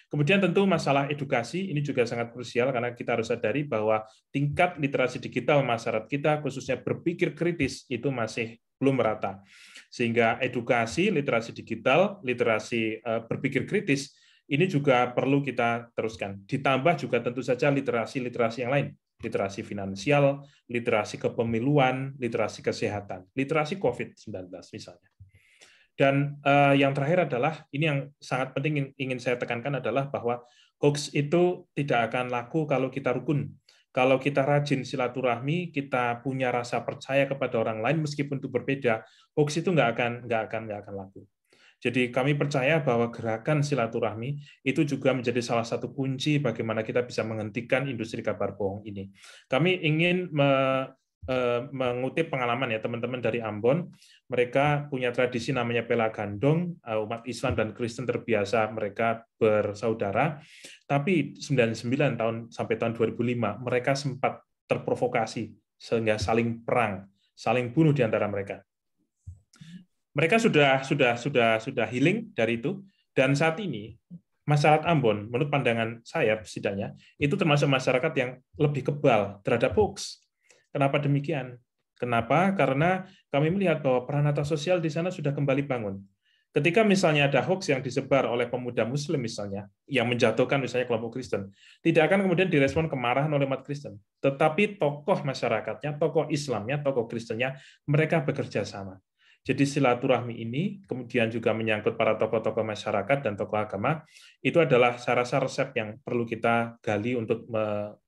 Kemudian tentu masalah edukasi ini juga sangat krusial karena kita harus sadari bahwa tingkat literasi digital masyarakat kita, khususnya berpikir kritis, itu masih belum merata. Sehingga edukasi, literasi digital, literasi berpikir kritis, ini juga perlu kita teruskan. Ditambah juga tentu saja literasi-literasi yang lain. Literasi finansial, literasi kepemiluan, literasi kesehatan, literasi COVID-19 misalnya. Dan yang terakhir adalah, ini yang sangat penting ingin saya tekankan adalah bahwa hoax itu tidak akan laku kalau kita rukun. Kalau kita rajin silaturahmi, kita punya rasa percaya kepada orang lain meskipun itu berbeda, hoax itu nggak akan laku. Jadi kami percaya bahwa gerakan silaturahmi itu juga menjadi salah satu kunci bagaimana kita bisa menghentikan industri kabar bohong ini. Kami ingin mengutip pengalaman ya teman-teman dari Ambon. Mereka punya tradisi namanya Pela Gandong, umat Islam dan Kristen terbiasa mereka bersaudara. Tapi 99 tahun sampai tahun 2005 mereka sempat terprovokasi sehingga saling perang, saling bunuh di antara mereka. Mereka sudah healing dari itu, dan saat ini masyarakat Ambon, menurut pandangan saya setidaknya, itu termasuk masyarakat yang lebih kebal terhadap hoax. Kenapa demikian? Kenapa? Karena kami melihat bahwa peranata sosial di sana sudah kembali bangun. Ketika misalnya ada hoax yang disebar oleh pemuda Muslim misalnya, yang menjatuhkan misalnya kelompok Kristen, tidak akan kemudian direspon kemarahan oleh umat Kristen. Tetapi tokoh masyarakatnya, tokoh Islamnya, tokoh Kristennya, mereka bekerja sama. Jadi silaturahmi ini kemudian juga menyangkut para tokoh-tokoh masyarakat dan tokoh agama, itu adalah saya rasa resep yang perlu kita gali untuk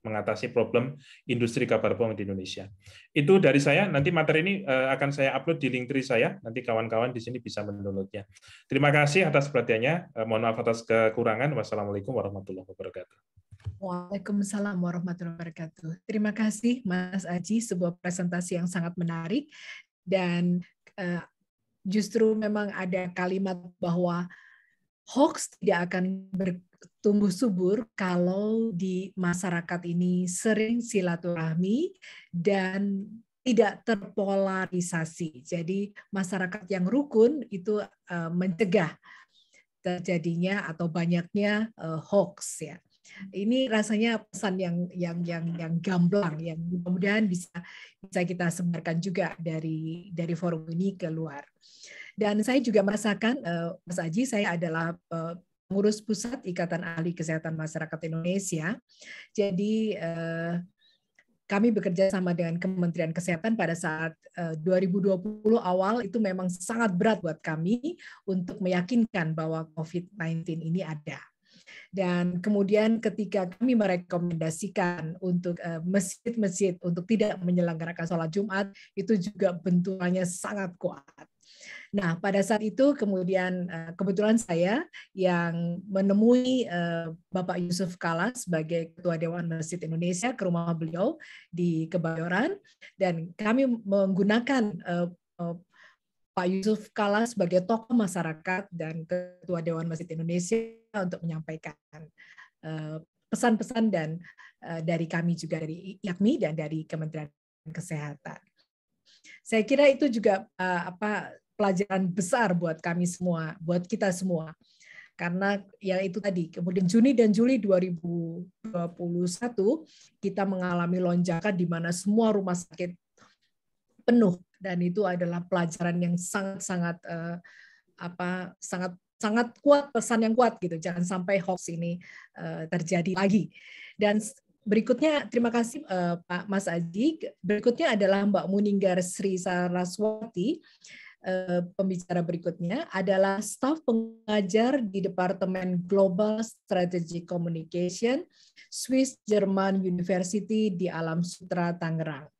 mengatasi problem industri kabar bohong di Indonesia. Itu dari saya, nanti materi ini akan saya upload di Linktree saya, nanti kawan-kawan di sini bisa mendownloadnya. Terima kasih atas perhatiannya, mohon maaf atas kekurangan. Wassalamualaikum warahmatullahi wabarakatuh. Waalaikumsalam warahmatullahi wabarakatuh. Terima kasih Mas Aji, sebuah presentasi yang sangat menarik, dan justru memang ada kalimat bahwa hoax tidak akan bertumbuh subur kalau di masyarakat ini sering silaturahmi dan tidak terpolarisasi. Jadi masyarakat yang rukun itu mencegah terjadinya atau banyaknya hoax ya. Ini rasanya pesan yang gamblang, yang mudah-mudahan bisa kita sebarkan juga dari forum ini keluar. Dan saya juga merasakan, Mas Aji, saya adalah pengurus pusat Ikatan Ahli Kesehatan Masyarakat Indonesia. Jadi kami bekerja sama dengan Kementerian Kesehatan pada saat 2020 awal, itu memang sangat berat buat kami untuk meyakinkan bahwa COVID-19 ini ada. Dan kemudian ketika kami merekomendasikan untuk masjid-masjid untuk tidak menyelenggarakan sholat Jumat, itu juga benturannya sangat kuat. Nah, pada saat itu kemudian kebetulan saya yang menemui Bapak Yusuf Kalla sebagai Ketua Dewan Masjid Indonesia ke rumah beliau di Kebayoran, dan kami menggunakan Pak Yusuf Kalla sebagai tokoh masyarakat dan Ketua Dewan Masjid Indonesia untuk menyampaikan pesan-pesan dan dari kami juga, dari IAKMI dan dari Kementerian Kesehatan. Saya kira itu juga pelajaran besar buat kami semua, buat kita semua. Karena ya itu tadi, kemudian Juni dan Juli 2021 kita mengalami lonjakan di mana semua rumah sakit penuh, dan itu adalah pelajaran yang sangat sangat kuat, pesan yang kuat gitu. Jangan sampai hoax ini terjadi lagi. Dan berikutnya, terima kasih Pak Mas Aji. Berikutnya adalah Mbak Muninggar Sri Saraswati. Pembicara berikutnya adalah staf pengajar di Departemen Global Strategic Communication, Swiss German University di Alam Sutera, Tangerang.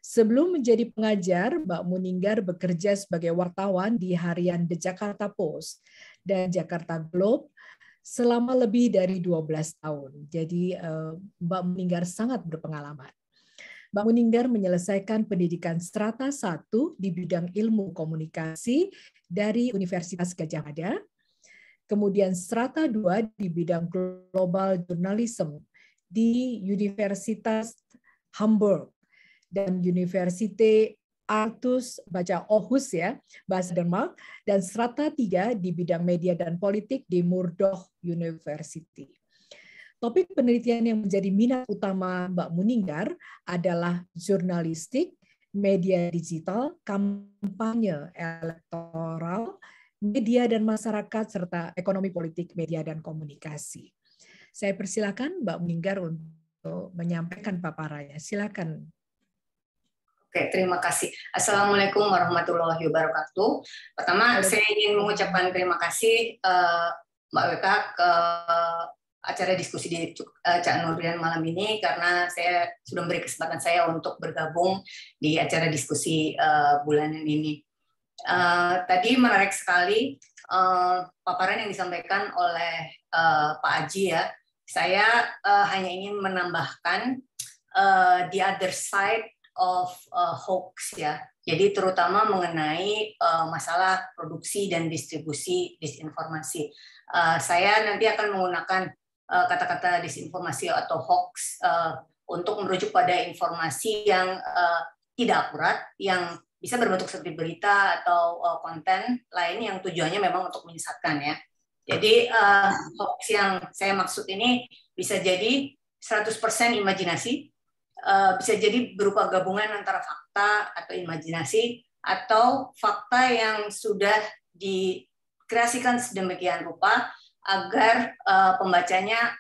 Sebelum menjadi pengajar, Mbak Muninggar bekerja sebagai wartawan di harian The Jakarta Post dan Jakarta Globe selama lebih dari 12 tahun. Jadi Mbak Muninggar sangat berpengalaman. Mbak Muninggar menyelesaikan pendidikan strata 1 di bidang ilmu komunikasi dari Universitas Gadjah Mada, kemudian strata 2 di bidang global journalism di Universitas Hamburg dan University Artus baca Aarhus ya, bahasa Denmark, dan strata 3 di bidang media dan politik di Murdoch University. Topik penelitian yang menjadi minat utama Mbak Muninggar adalah jurnalistik, media digital, kampanye elektoral, media dan masyarakat, serta ekonomi politik, media dan komunikasi. Saya persilakan Mbak Muninggar untuk menyampaikan paparannya. Silakan. Oke, terima kasih. Assalamualaikum warahmatullahi wabarakatuh. Pertama, saya ingin mengucapkan terima kasih Mbak Weka ke acara diskusi di Cak Nurdin malam ini, karena saya sudah memberi kesempatan saya untuk bergabung di acara diskusi bulanan ini. Tadi menarik sekali paparan yang disampaikan oleh Pak Aji ya. Saya hanya ingin menambahkan the other side of hoax ya. Jadi terutama mengenai masalah produksi dan distribusi disinformasi. Saya nanti akan menggunakan kata-kata disinformasi atau hoax untuk merujuk pada informasi yang tidak akurat, yang bisa berbentuk seperti berita atau konten lain yang tujuannya memang untuk menyesatkan ya. Jadi hoax yang saya maksud ini bisa jadi 100% imajinasi, bisa jadi berupa gabungan antara fakta atau imajinasi, atau fakta yang sudah dikreasikan sedemikian rupa agar pembacanya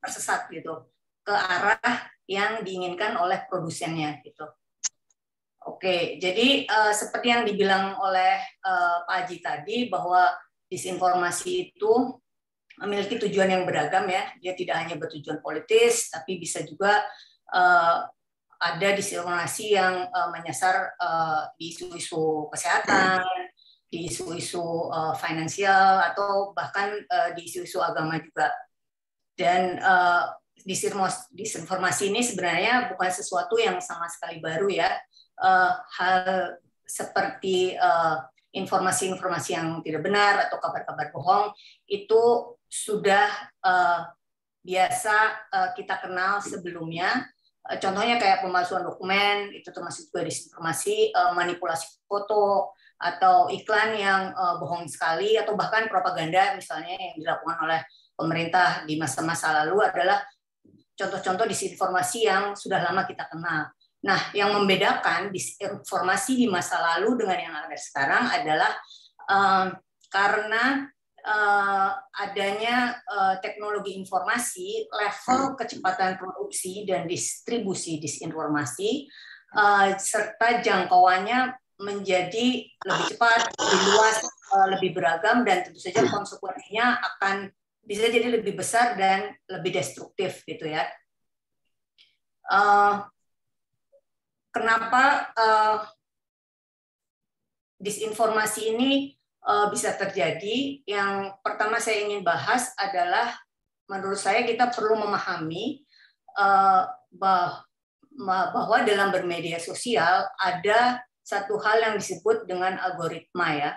tersesat gitu ke arah yang diinginkan oleh produsennya gitu. Oke, jadi seperti yang dibilang oleh Pak Haji tadi, bahwa disinformasi itu memiliki tujuan yang beragam ya. Dia tidak hanya bertujuan politis, tapi bisa juga ada disinformasi yang menyasar di isu-isu kesehatan, di isu-isu finansial, atau bahkan di isu-isu agama juga. Dan disinformasi ini sebenarnya bukan sesuatu yang sama sekali baru ya. Hal seperti informasi-informasi yang tidak benar atau kabar-kabar bohong itu sudah biasa kita kenal sebelumnya. Contohnya kayak pemalsuan dokumen, itu termasuk juga disinformasi, manipulasi foto, atau iklan yang bohong sekali, atau bahkan propaganda misalnya yang dilakukan oleh pemerintah di masa-masa lalu adalah contoh-contoh disinformasi yang sudah lama kita kenal. Nah, yang membedakan disinformasi di masa lalu dengan yang ada sekarang adalah karena adanya teknologi informasi, level kecepatan produksi dan distribusi disinformasi, serta jangkauannya menjadi lebih cepat, lebih luas, lebih beragam, dan tentu saja konsekuensinya akan bisa jadi lebih besar dan lebih destruktif gitu ya. Kenapa disinformasi ini bisa terjadi? Yang pertama saya ingin bahas adalah, menurut saya kita perlu memahami bahwa dalam bermedia sosial ada satu hal yang disebut dengan algoritma ya.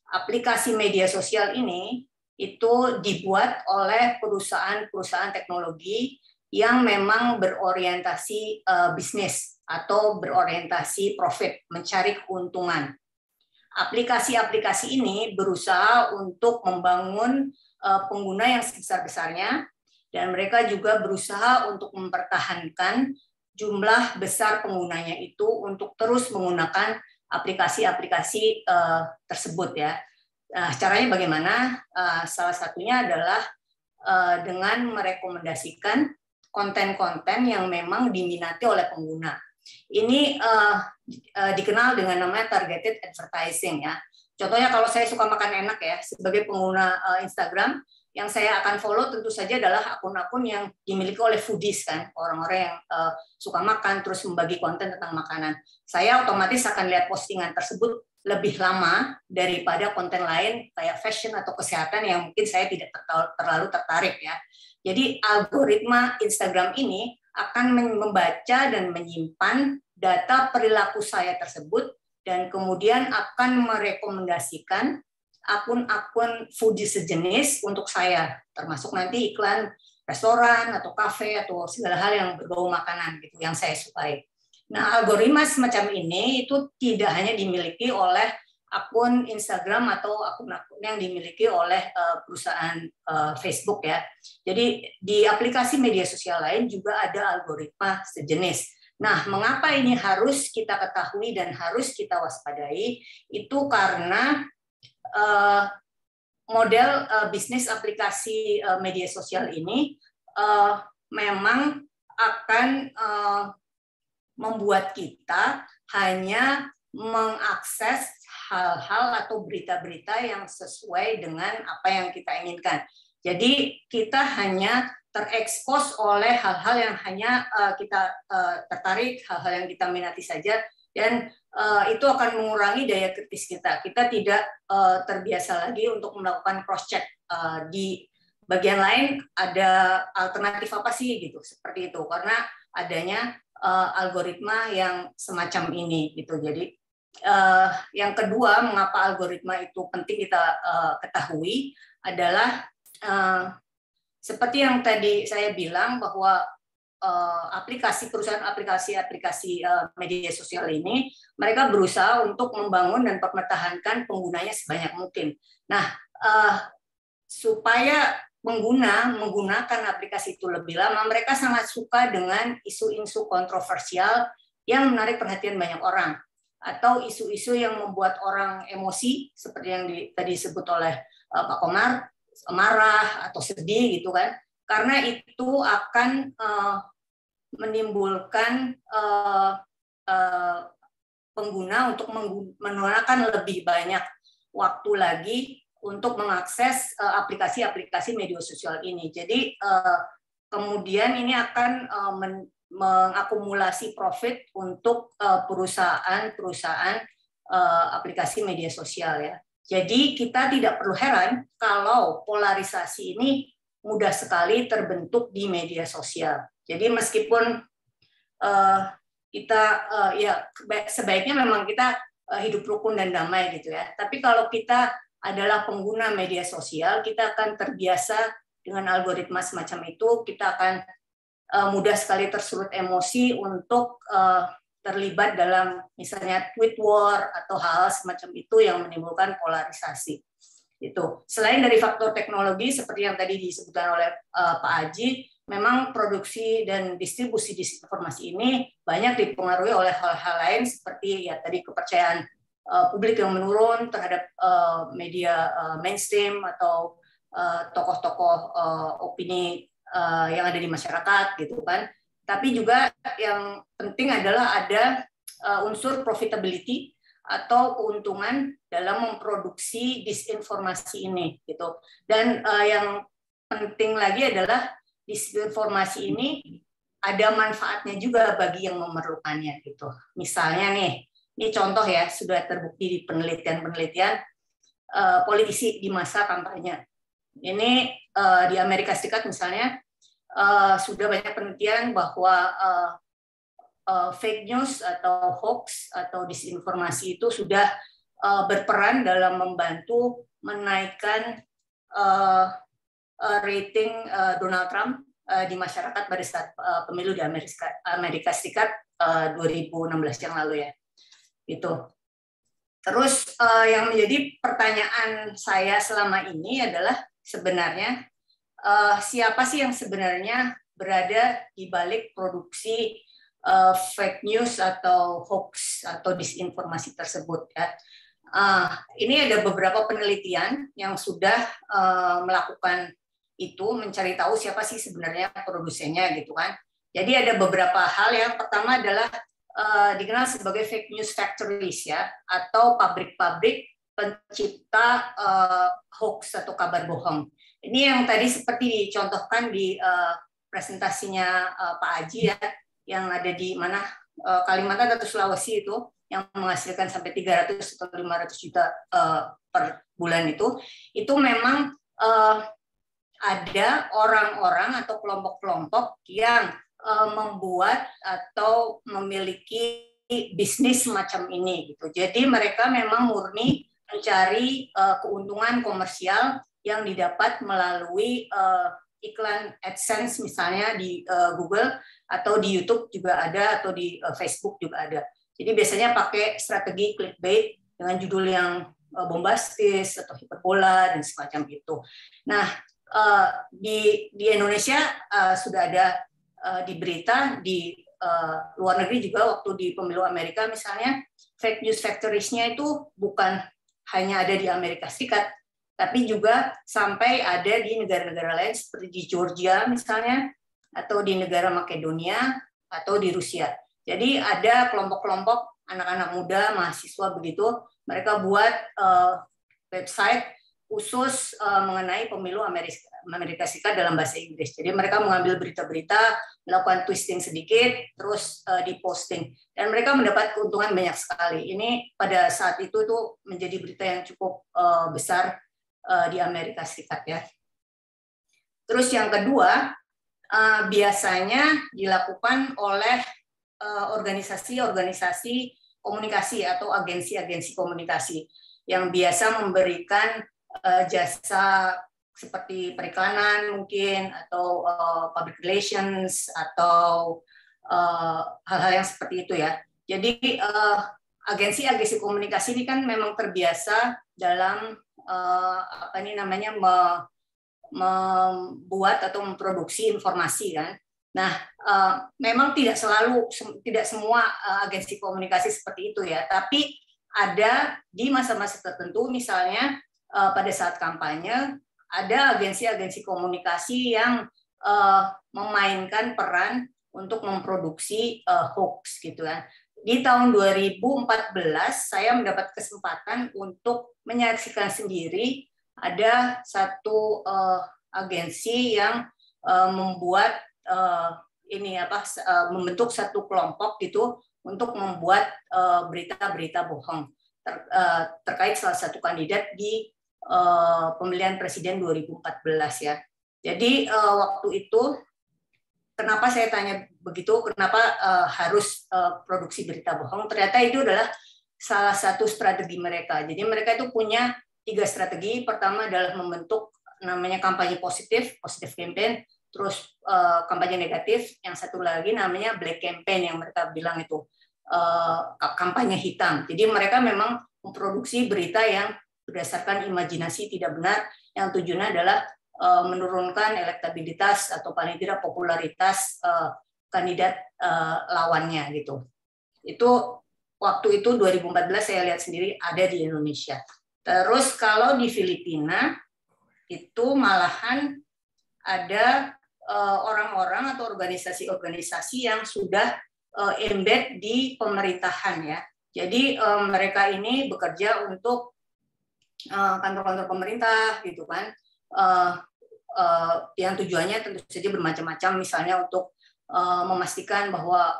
Aplikasi media sosial ini itu dibuat oleh perusahaan-perusahaan teknologi yang memang berorientasi bisnis atau berorientasi profit, mencari keuntungan. Aplikasi-aplikasi ini berusaha untuk membangun pengguna yang sebesar-besarnya, dan mereka juga berusaha untuk mempertahankan jumlah besar penggunanya itu untuk terus menggunakan aplikasi-aplikasi tersebut ya. Nah, caranya bagaimana? Salah satunya adalah dengan merekomendasikan konten-konten yang memang diminati oleh pengguna. Ini dikenal dengan namanya targeted advertising ya. Contohnya kalau saya suka makan enak ya, sebagai pengguna Instagram, yang saya akan follow tentu saja adalah akun-akun yang dimiliki oleh foodies kan, orang-orang yang suka makan terus membagi konten tentang makanan. Saya otomatis akan lihat postingan tersebut lebih lama daripada konten lain kayak fashion atau kesehatan yang mungkin saya tidak terlalu tertarik ya. Jadi algoritma Instagram ini akan membaca dan menyimpan data perilaku saya tersebut dan kemudian akan merekomendasikan akun-akun foodie sejenis untuk saya, termasuk nanti iklan restoran atau kafe atau segala hal yang berbau makanan gitu yang saya sukai. Nah, algoritma semacam ini itu tidak hanya dimiliki oleh akun Instagram atau akun-akun yang dimiliki oleh perusahaan Facebook ya. Jadi di aplikasi media sosial lain juga ada algoritma sejenis. Nah, mengapa ini harus kita ketahui dan harus kita waspadai? Itu karena model bisnis aplikasi media sosial ini memang akan membuat kita hanya mengakses hal-hal atau berita-berita yang sesuai dengan apa yang kita inginkan. Jadi kita hanya terekspos oleh hal-hal yang hanya kita tertarik, hal-hal yang kita minati saja, dan itu akan mengurangi daya kritis kita. Kita tidak terbiasa lagi untuk melakukan cross check di bagian lain ada alternatif apa sih gitu, seperti itu karena adanya algoritma yang semacam ini gitu. Jadi yang kedua, mengapa algoritma itu penting kita ketahui adalah seperti yang tadi saya bilang bahwa perusahaan aplikasi media sosial ini mereka berusaha untuk membangun dan mempertahankan penggunanya sebanyak mungkin. Nah, supaya pengguna menggunakan aplikasi itu lebih lama, mereka sangat suka dengan isu-isu kontroversial yang menarik perhatian banyak orang atau isu-isu yang membuat orang emosi seperti yang tadi disebut oleh Pak Komar, marah atau sedih gitu kan. Karena itu akan menimbulkan pengguna untuk menggunakan lebih banyak waktu lagi untuk mengakses aplikasi-aplikasi media sosial ini. Jadi kemudian ini akan mengakumulasi profit untuk perusahaan-perusahaan aplikasi media sosial ya. Jadi kita tidak perlu heran kalau polarisasi ini mudah sekali terbentuk di media sosial. Jadi meskipun kita ya sebaiknya memang kita hidup rukun dan damai gitu ya. Tapi kalau kita adalah pengguna media sosial, kita akan terbiasa dengan algoritma semacam itu, kita akan mudah sekali tersulut emosi untuk terlibat dalam misalnya tweet war atau hal-hal semacam itu yang menimbulkan polarisasi. Itu. Selain dari faktor teknologi seperti yang tadi disebutkan oleh Pak Aji, memang produksi dan distribusi disinformasi ini banyak dipengaruhi oleh hal-hal lain seperti ya tadi kepercayaan publik yang menurun terhadap media mainstream atau tokoh-tokoh opini yang ada di masyarakat gitu kan. Tapi juga yang penting adalah ada unsur profitability atau keuntungan dalam memproduksi disinformasi ini gitu. Dan yang penting lagi adalah disinformasi ini ada manfaatnya juga bagi yang memerlukannya gitu. Misalnya nih, ini contoh ya, sudah terbukti di penelitian-penelitian politisi di masa kampanye. Ini di Amerika Serikat misalnya sudah banyak penelitian bahwa fake news atau hoax atau disinformasi itu sudah berperan dalam membantu menaikkan rating Donald Trump di masyarakat pada saat pemilu di Amerika Serikat 2016 yang lalu ya. Gitu. Terus yang menjadi pertanyaan saya selama ini adalah sebenarnya siapa sih yang sebenarnya berada di balik produksi fake news atau hoax atau disinformasi tersebut ya. Ini ada beberapa penelitian yang sudah melakukan itu, mencari tahu siapa sih sebenarnya produsennya gitu kan. Jadi ada beberapa hal. Yang pertama adalah dikenal sebagai fake news factories ya, atau pabrik-pabrik pencipta hoax atau kabar bohong. Ini yang tadi seperti dicontohkan di presentasinya Pak Aji ya, yang ada di mana Kalimantan atau Sulawesi itu yang menghasilkan sampai 300 atau 500 juta per bulan itu memang ada orang-orang atau kelompok-kelompok yang membuat atau memiliki bisnis semacam ini gitu. Jadi mereka memang murni mencari keuntungan komersial yang didapat melalui iklan AdSense misalnya di Google atau di YouTube juga ada, atau di Facebook juga ada. Jadi biasanya pakai strategi clickbait dengan judul yang bombastis atau hiperbola dan semacam itu. Nah, di Indonesia sudah ada di berita, di luar negeri juga waktu di pemilu Amerika misalnya, fake news factories-nya itu bukan hanya ada di Amerika Serikat, tapi juga sampai ada di negara-negara lain seperti di Georgia misalnya, atau di negara Makedonia, atau di Rusia. Jadi ada kelompok-kelompok anak-anak muda, mahasiswa begitu, mereka buat website khusus mengenai pemilu Amerika Serikat dalam bahasa Inggris. Jadi mereka mengambil berita-berita, melakukan twisting sedikit, terus diposting. Dan mereka mendapat keuntungan banyak sekali. Ini pada saat itu menjadi berita yang cukup besar di Amerika Serikat ya. Terus yang kedua, biasanya dilakukan oleh organisasi-organisasi komunikasi atau agensi-agensi komunikasi yang biasa memberikan jasa seperti periklanan mungkin, atau public relations, atau hal-hal yang seperti itu ya. Jadi agensi-agensi komunikasi ini kan memang terbiasa dalam membuat atau memproduksi informasi kan. Nah, memang tidak semua agensi komunikasi seperti itu ya, tapi ada di masa-masa tertentu, misalnya pada saat kampanye, ada agensi-agensi komunikasi yang memainkan peran untuk memproduksi hoax gitu kan. Di tahun 2014 saya mendapat kesempatan untuk menyaksikan sendiri ada satu agensi yang membuat membentuk satu kelompok gitu untuk membuat berita-berita bohong terkait salah satu kandidat di pemilihan presiden 2014 ya. Jadi waktu itu kenapa saya tanya begitu, kenapa harus produksi berita bohong? Ternyata itu adalah salah satu strategi mereka. Jadi mereka itu punya 3 strategi. Pertama adalah membentuk namanya kampanye positif campaign, terus kampanye negatif, yang satu lagi namanya black campaign yang mereka bilang itu kampanye hitam. Jadi mereka memang memproduksi berita yang berdasarkan imajinasi tidak benar, yang tujuannya adalah menurunkan elektabilitas atau paling tidak popularitas kandidat lawannya gitu. Itu waktu itu 2014 saya lihat sendiri ada di Indonesia. Terus kalau di Filipina itu malahan ada orang-orang atau organisasi-organisasi yang sudah embed di pemerintahan ya. Jadi mereka ini bekerja untuk kantor-kantor pemerintah gitu kan. Yang tujuannya tentu saja bermacam-macam, misalnya untuk memastikan bahwa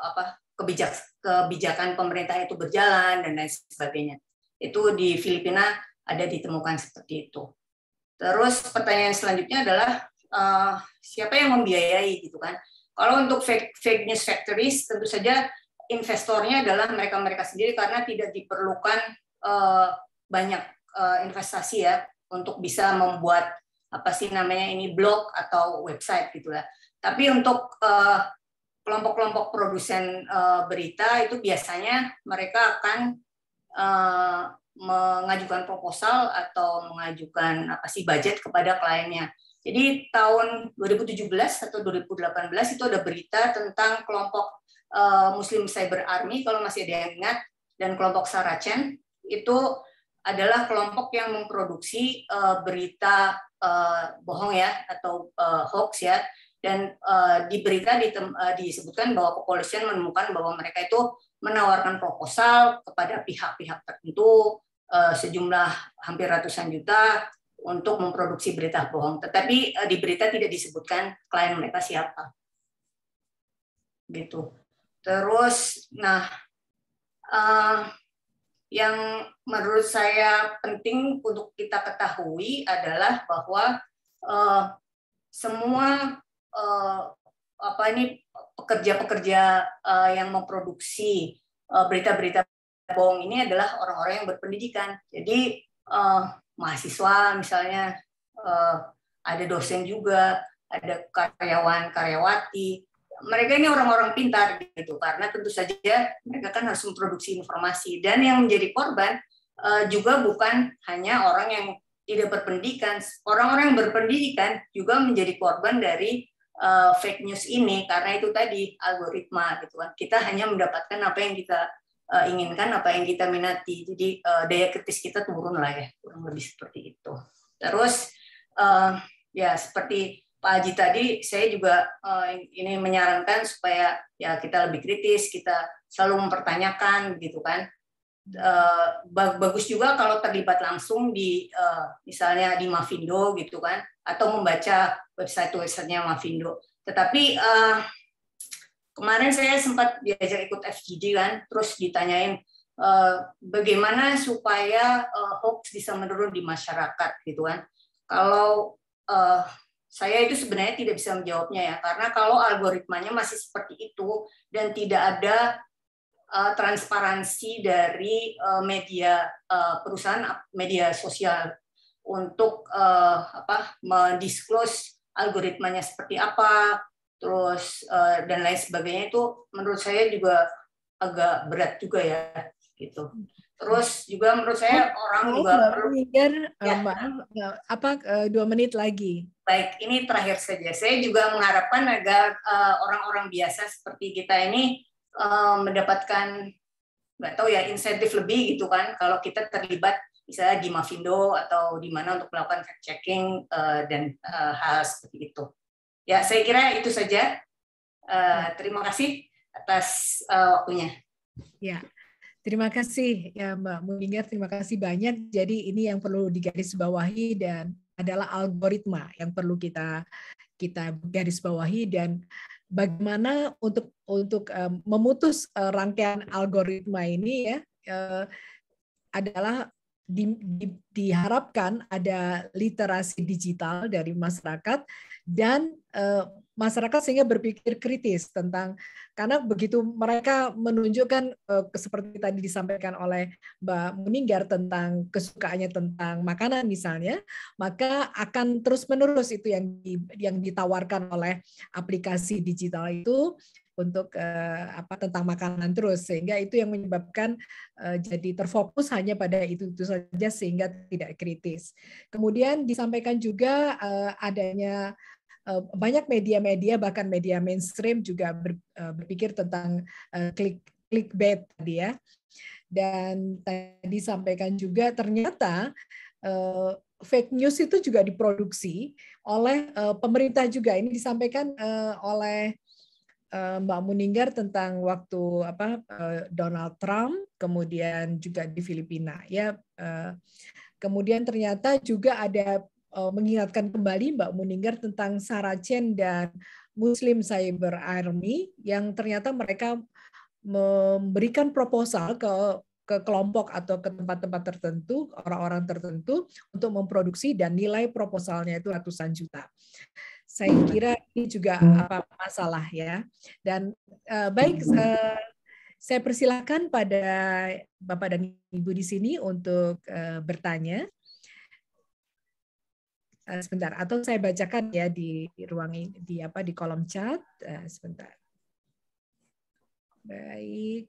kebijakan pemerintah itu berjalan dan lain sebagainya. Itu di Filipina ada ditemukan seperti itu. Terus pertanyaan selanjutnya adalah siapa yang membiayai gitu kan? Kalau untuk fake news factories tentu saja investornya adalah mereka sendiri, karena tidak diperlukan banyak investasi ya untuk bisa membuat blog atau website gitu ya. Tapi untuk kelompok-kelompok produsen berita itu biasanya mereka akan mengajukan proposal atau mengajukan budget kepada kliennya. Jadi tahun 2017 atau 2018 itu ada berita tentang kelompok Muslim Cyber Army, kalau masih ada yang ingat, dan kelompok Saracen, itu adalah kelompok yang memproduksi berita bohong ya, atau hoax ya. Dan di berita disebutkan bahwa kepolisian menemukan bahwa mereka itu menawarkan proposal kepada pihak-pihak tertentu sejumlah hampir ratusan juta untuk memproduksi berita bohong. Tetapi di berita tidak disebutkan klien mereka siapa. Gitu. Terus, nah, yang menurut saya penting untuk kita ketahui adalah bahwa semua pekerja-pekerja yang memproduksi berita-berita bohong ini adalah orang-orang yang berpendidikan. Jadi mahasiswa misalnya, ada dosen juga, ada karyawan-karyawati. Mereka ini orang-orang pintar gitu, karena tentu saja mereka kan harus memproduksi informasi. Dan yang menjadi korban juga bukan hanya orang yang tidak berpendidikan. Orang-orang yang berpendidikan juga menjadi korban dari fake news ini, karena itu tadi algoritma gitu kan. Kita hanya mendapatkan apa yang kita inginkan, apa yang kita minati. Jadi daya kritis kita turun lah ya, kurang lebih seperti itu. Terus ya seperti Pak Haji tadi, saya juga ini menyarankan supaya ya kita lebih kritis, kita selalu mempertanyakan gitu kan. Bagus juga kalau terlibat langsung di misalnya di Mavindo gitu kan, atau membaca website-nya Mavindo. Tetapi kemarin saya sempat diajak ikut FGD kan, terus ditanyain bagaimana supaya hoax bisa menurun di masyarakat gitu kan. Kalau saya itu sebenarnya tidak bisa menjawabnya ya, karena kalau algoritmanya masih seperti itu dan tidak ada transparansi dari media perusahaan media sosial untuk mendisclose algoritmanya seperti apa, terus dan lain sebagainya, itu menurut saya juga agak berat juga ya gitu. Terus juga menurut saya orang juga perlu maaf, 2 menit lagi. Baik, ini terakhir saja. Saya juga mengharapkan agar orang-orang biasa seperti kita ini mendapatkan, nggak tahu ya, insentif lebih gitu kan, kalau kita terlibat misalnya di Mavindo atau di mana untuk melakukan fact checking dan hal seperti itu. Ya, saya kira itu saja. Terima kasih atas waktunya. Ya, terima kasih ya Mbak Muninggar, terima kasih banyak. Jadi ini yang perlu digarisbawahi dan adalah algoritma yang perlu kita garis bawahi, dan bagaimana untuk memutus rangkaian algoritma ini ya adalah diharapkan ada literasi digital dari masyarakat dan masyarakat sehingga berpikir kritis tentang, karena begitu mereka menunjukkan seperti tadi disampaikan oleh Mbak Muninggar tentang kesukaannya tentang makanan misalnya, maka akan terus-menerus itu yang ditawarkan oleh aplikasi digital itu untuk tentang makanan terus, sehingga itu yang menyebabkan jadi terfokus hanya pada itu saja sehingga tidak kritis. Kemudian disampaikan juga adanya banyak media-media, bahkan media mainstream juga berpikir tentang clickbait tadi ya. Dan tadi disampaikan juga ternyata fake news itu juga diproduksi oleh pemerintah juga. Ini disampaikan oleh Mbak Muninggar tentang waktu Donald Trump, kemudian juga di Filipina ya. Kemudian ternyata juga ada mengingatkan kembali Mbak Muninggar tentang Saracen dan Muslim Cyber Army yang ternyata mereka memberikan proposal ke kelompok atau ke tempat-tempat tertentu, orang-orang tertentu untuk memproduksi, dan nilai proposalnya itu ratusan juta. Saya kira ini juga masalah ya. Dan baik, saya persilakan pada Bapak dan Ibu di sini untuk bertanya. Sebentar, atau saya bacakan ya di ruang ini, di kolom chat. Sebentar. Baik.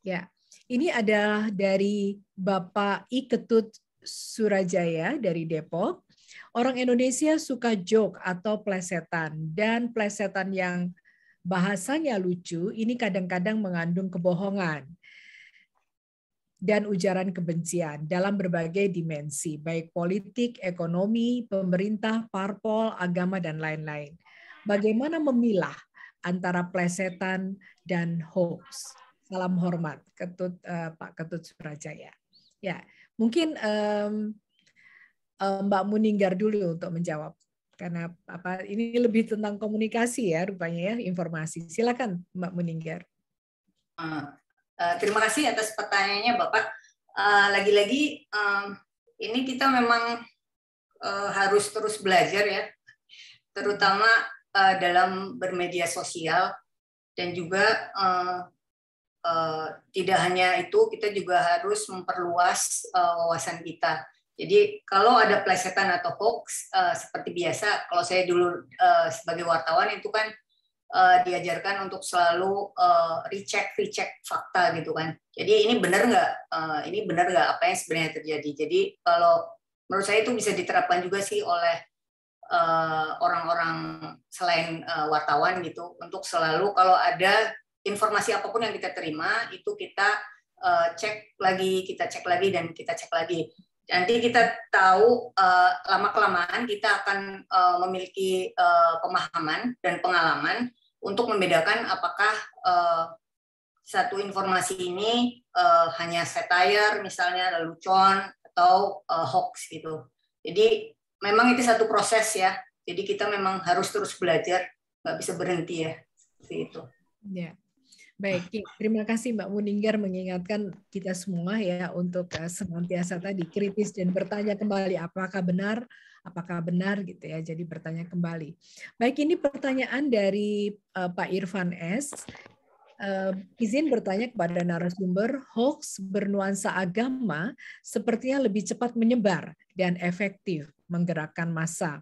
Ya, ini ada dari Bapak I Ketut Surajaya dari Depok. Orang Indonesia suka joke atau plesetan, dan plesetan yang bahasanya lucu ini kadang-kadang mengandung kebohongan dan ujaran kebencian dalam berbagai dimensi, baik politik, ekonomi, pemerintah, parpol, agama, dan lain-lain. Bagaimana memilah antara plesetan dan hoax? Salam hormat, Pak Ketut Suprajaya. Ya, mungkin Mbak Muninggar dulu untuk menjawab, karena ini lebih tentang komunikasi ya rupanya ya, informasi. Silakan Mbak Muninggar. Terima kasih atas pertanyaannya Bapak. Lagi-lagi ini kita memang harus terus belajar ya, terutama dalam bermedia sosial, dan juga tidak hanya itu, kita juga harus memperluas wawasan kita. Jadi kalau ada plesetan atau hoax, seperti biasa, kalau saya dulu sebagai wartawan itu kan diajarkan untuk selalu recheck fakta gitu kan. Jadi ini benar nggak? Ini benar nggak apa yang sebenarnya terjadi? Jadi kalau menurut saya itu bisa diterapkan juga sih oleh orang-orang selain wartawan gitu, untuk selalu kalau ada informasi apapun yang kita terima itu kita cek lagi dan kita cek lagi. Nanti kita tahu lama-kelamaan kita akan memiliki pemahaman dan pengalaman untuk membedakan apakah satu informasi ini hanya satire misalnya, lelucon, atau hoax gitu. Jadi memang itu satu proses ya. Jadi kita memang harus terus belajar, nggak bisa berhenti ya. Seperti itu. Ya. Baik, terima kasih Mbak Muninggar mengingatkan kita semua ya untuk senantiasa tadi kritis dan bertanya kembali apakah benar gitu ya. Jadi bertanya kembali. Baik, ini pertanyaan dari Pak Irfan S. Izin bertanya kepada narasumber, hoax bernuansa agama sepertinya lebih cepat menyebar dan efektif menggerakkan massa.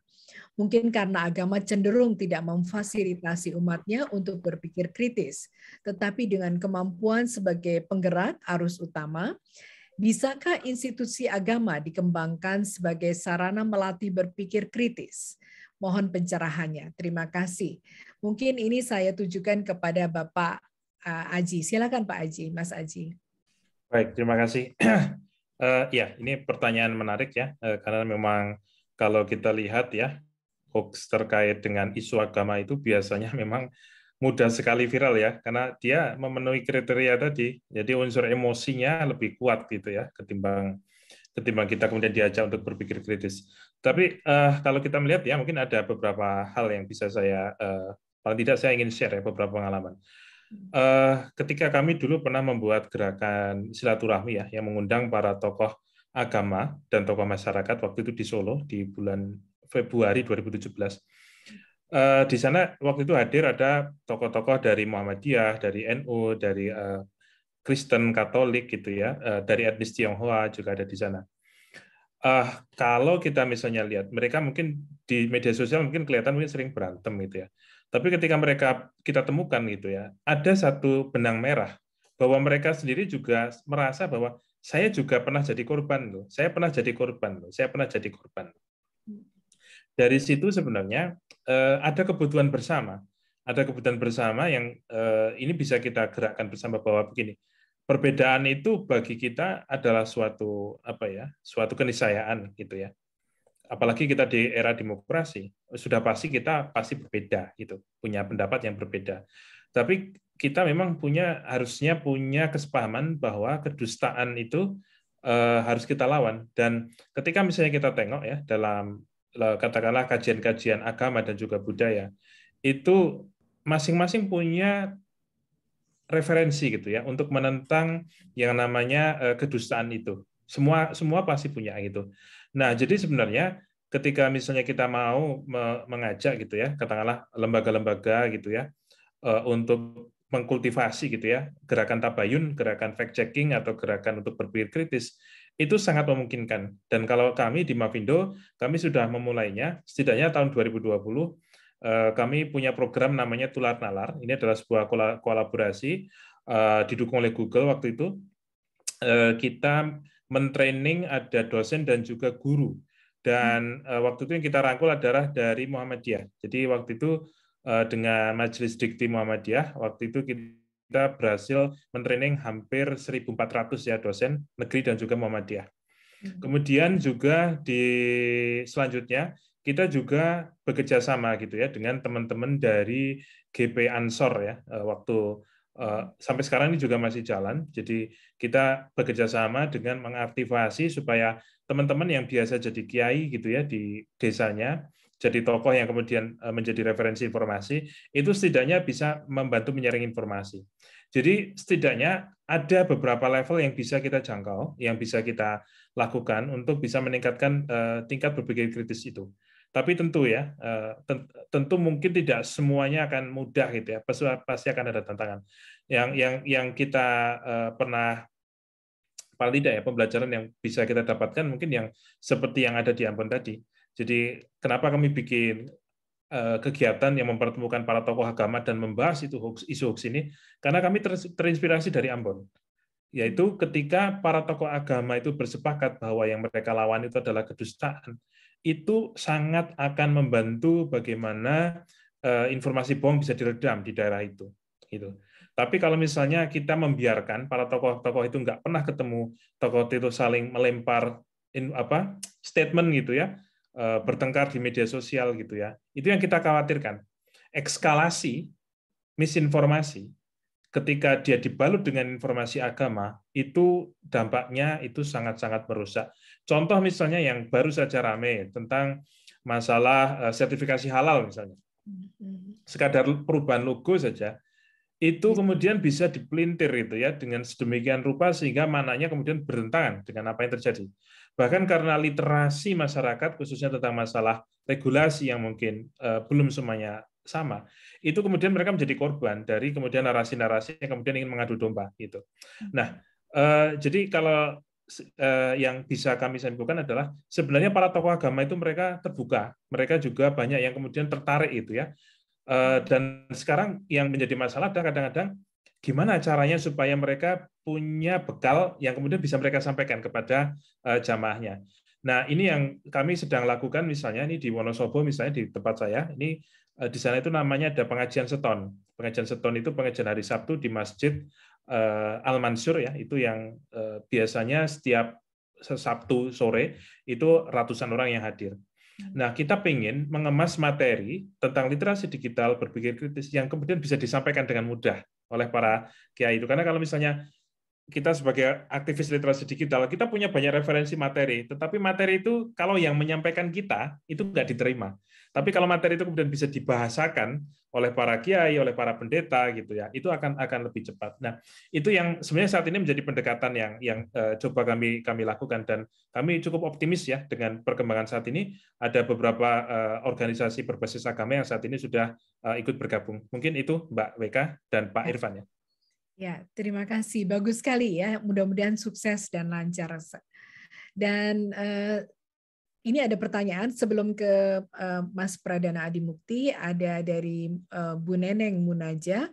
Mungkin karena agama cenderung tidak memfasilitasi umatnya untuk berpikir kritis. Tetapi dengan kemampuan sebagai penggerak arus utama, bisakah institusi agama dikembangkan sebagai sarana melatih berpikir kritis? Mohon pencerahannya. Terima kasih. Mungkin ini saya tujukan kepada Bapak Aji. Silakan Pak Aji, Mas Aji. Baik, terima kasih. Ya, ini pertanyaan menarik ya, karena memang kalau kita lihat ya, hoax terkait dengan isu agama itu biasanya memang mudah sekali viral ya, karena dia memenuhi kriteria tadi, jadi unsur emosinya lebih kuat gitu ya, ketimbang kita kemudian diajak untuk berpikir kritis. Tapi kalau kita melihat ya, mungkin ada beberapa hal yang bisa saya, paling tidak saya ingin share ya, beberapa pengalaman. Ketika kami dulu pernah membuat gerakan silaturahmi ya, yang mengundang para tokoh agama dan tokoh masyarakat waktu itu di Solo di bulan Februari 2017. Di sana waktu itu hadir ada tokoh-tokoh dari Muhammadiyah, dari NU, dari Kristen Katolik gitu ya, dari etnis Tionghoa juga ada di sana. Kalau kita misalnya lihat, mereka mungkin di media sosial mungkin kelihatan mungkin sering berantem gitu ya. Tapi ketika kita temukan gitu ya, ada satu benang merah bahwa mereka sendiri juga merasa bahwa saya juga pernah jadi korban loh. Saya pernah jadi korban loh. Saya pernah jadi korban. Dari situ sebenarnya ada kebutuhan bersama. Ada kebutuhan bersama yang ini bisa kita gerakkan bersama bahwa begini. Perbedaan itu bagi kita adalah suatu suatu keniscayaan gitu ya. Apalagi kita di era demokrasi, sudah pasti kita pasti berbeda gitu, punya pendapat yang berbeda. Tapi kita memang harusnya punya kesepahaman bahwa kedustaan itu harus kita lawan. Dan ketika misalnya kita tengok ya dalam katakanlah kajian-kajian agama dan juga budaya, itu masing-masing punya referensi gitu ya untuk menentang yang namanya kedustaan itu. Semua pasti punya gitu. Nah, jadi sebenarnya ketika misalnya kita mau mengajak gitu ya, katakanlah lembaga-lembaga gitu ya, untuk mengkultivasi gitu ya, gerakan tabayun, gerakan fact checking atau gerakan untuk berpikir kritis, itu sangat memungkinkan. Dan kalau kami di Mavindo, kami sudah memulainya, setidaknya tahun 2020, kami punya program namanya Tular Nalar. Ini adalah sebuah kolaborasi didukung oleh Google waktu itu. Kita mentraining ada dosen dan juga guru Dan waktu itu yang kita rangkul adalah dari Muhammadiyah. Jadi waktu itu dengan Majelis Dikti Muhammadiyah, waktu itu kita berhasil mentraining hampir 1.400 ya dosen negeri dan juga Muhammadiyah. Kemudian juga selanjutnya kita juga bekerja sama gitu ya dengan teman-teman dari GP Ansor ya, waktu sampai sekarang ini juga masih jalan. Jadi kita bekerja sama dengan mengaktifasi supaya teman-teman yang biasa jadi kiai gitu ya di desanya, jadi tokoh yang kemudian menjadi referensi informasi, itu setidaknya bisa membantu menyaring informasi. Jadi setidaknya ada beberapa level yang bisa kita jangkau, yang bisa kita lakukan untuk bisa meningkatkan tingkat berpikir kritis itu. Tapi tentu ya, tentu mungkin tidak semuanya akan mudah gitu ya. Pasti akan ada tantangan. Yang kita pernah, paling tidak ya, pembelajaran yang bisa kita dapatkan mungkin yang seperti yang ada di Ambon tadi. Jadi kenapa kami bikin kegiatan yang mempertemukan para tokoh agama dan membahas isu hoax ini, karena kami terinspirasi dari Ambon. Yaitu ketika para tokoh agama itu bersepakat bahwa yang mereka lawan itu adalah kedustaan, itu sangat akan membantu bagaimana informasi bohong bisa diredam di daerah itu. Gitu. Tapi kalau misalnya kita membiarkan para tokoh-tokoh itu nggak pernah ketemu, tokoh itu saling melempar statement gitu ya, bertengkar di media sosial gitu ya, itu yang kita khawatirkan. Ekskalasi misinformasi ketika dia dibalut dengan informasi agama, itu dampaknya itu sangat-sangat merusak. Contoh misalnya yang baru saja ramai tentang masalah sertifikasi halal misalnya. Sekadar perubahan logo saja, itu kemudian bisa dipelintir itu ya dengan sedemikian rupa sehingga maknanya kemudian bertentangan dengan apa yang terjadi. Bahkan karena literasi masyarakat khususnya tentang masalah regulasi yang mungkin belum semuanya sama, itu kemudian mereka menjadi korban dari kemudian narasi-narasi yang kemudian ingin mengadu domba gitu. Nah, jadi kalau yang bisa kami simpulkan adalah sebenarnya para tokoh agama itu mereka terbuka, mereka juga banyak yang kemudian tertarik itu ya. Dan sekarang yang menjadi masalah adalah kadang-kadang gimana caranya supaya mereka punya bekal yang kemudian bisa mereka sampaikan kepada jamaahnya. Nah, ini yang kami sedang lakukan misalnya ini di Wonosobo misalnya di tempat saya, ini di sana itu namanya ada pengajian seton. Pengajian seton itu pengajian hari Sabtu di Masjid Al-Mansur ya, itu yang biasanya setiap Sabtu sore itu ratusan orang yang hadir. Nah, kita ingin mengemas materi tentang literasi digital berpikir kritis yang kemudian bisa disampaikan dengan mudah oleh para kiai itu. Karena kalau misalnya kita sebagai aktivis literasi digital, kita punya banyak referensi materi, tetapi materi itu kalau yang menyampaikan kita, itu nggak diterima. Tapi kalau materi itu kemudian bisa dibahasakan oleh para kiai, oleh para pendeta, gitu ya, itu akan lebih cepat. Nah, itu yang sebenarnya saat ini menjadi pendekatan yang coba kami lakukan, dan kami cukup optimis ya dengan perkembangan saat ini. Ada beberapa organisasi berbasis agama yang saat ini sudah ikut bergabung. Mungkin itu Mbak Weka dan Pak Irfan ya. Ya, terima kasih. Bagus sekali ya. Mudah-mudahan sukses dan lancar. Dan ini ada pertanyaan sebelum ke Mas Pradana Adimukti, ada dari Bu Neneng Munaja.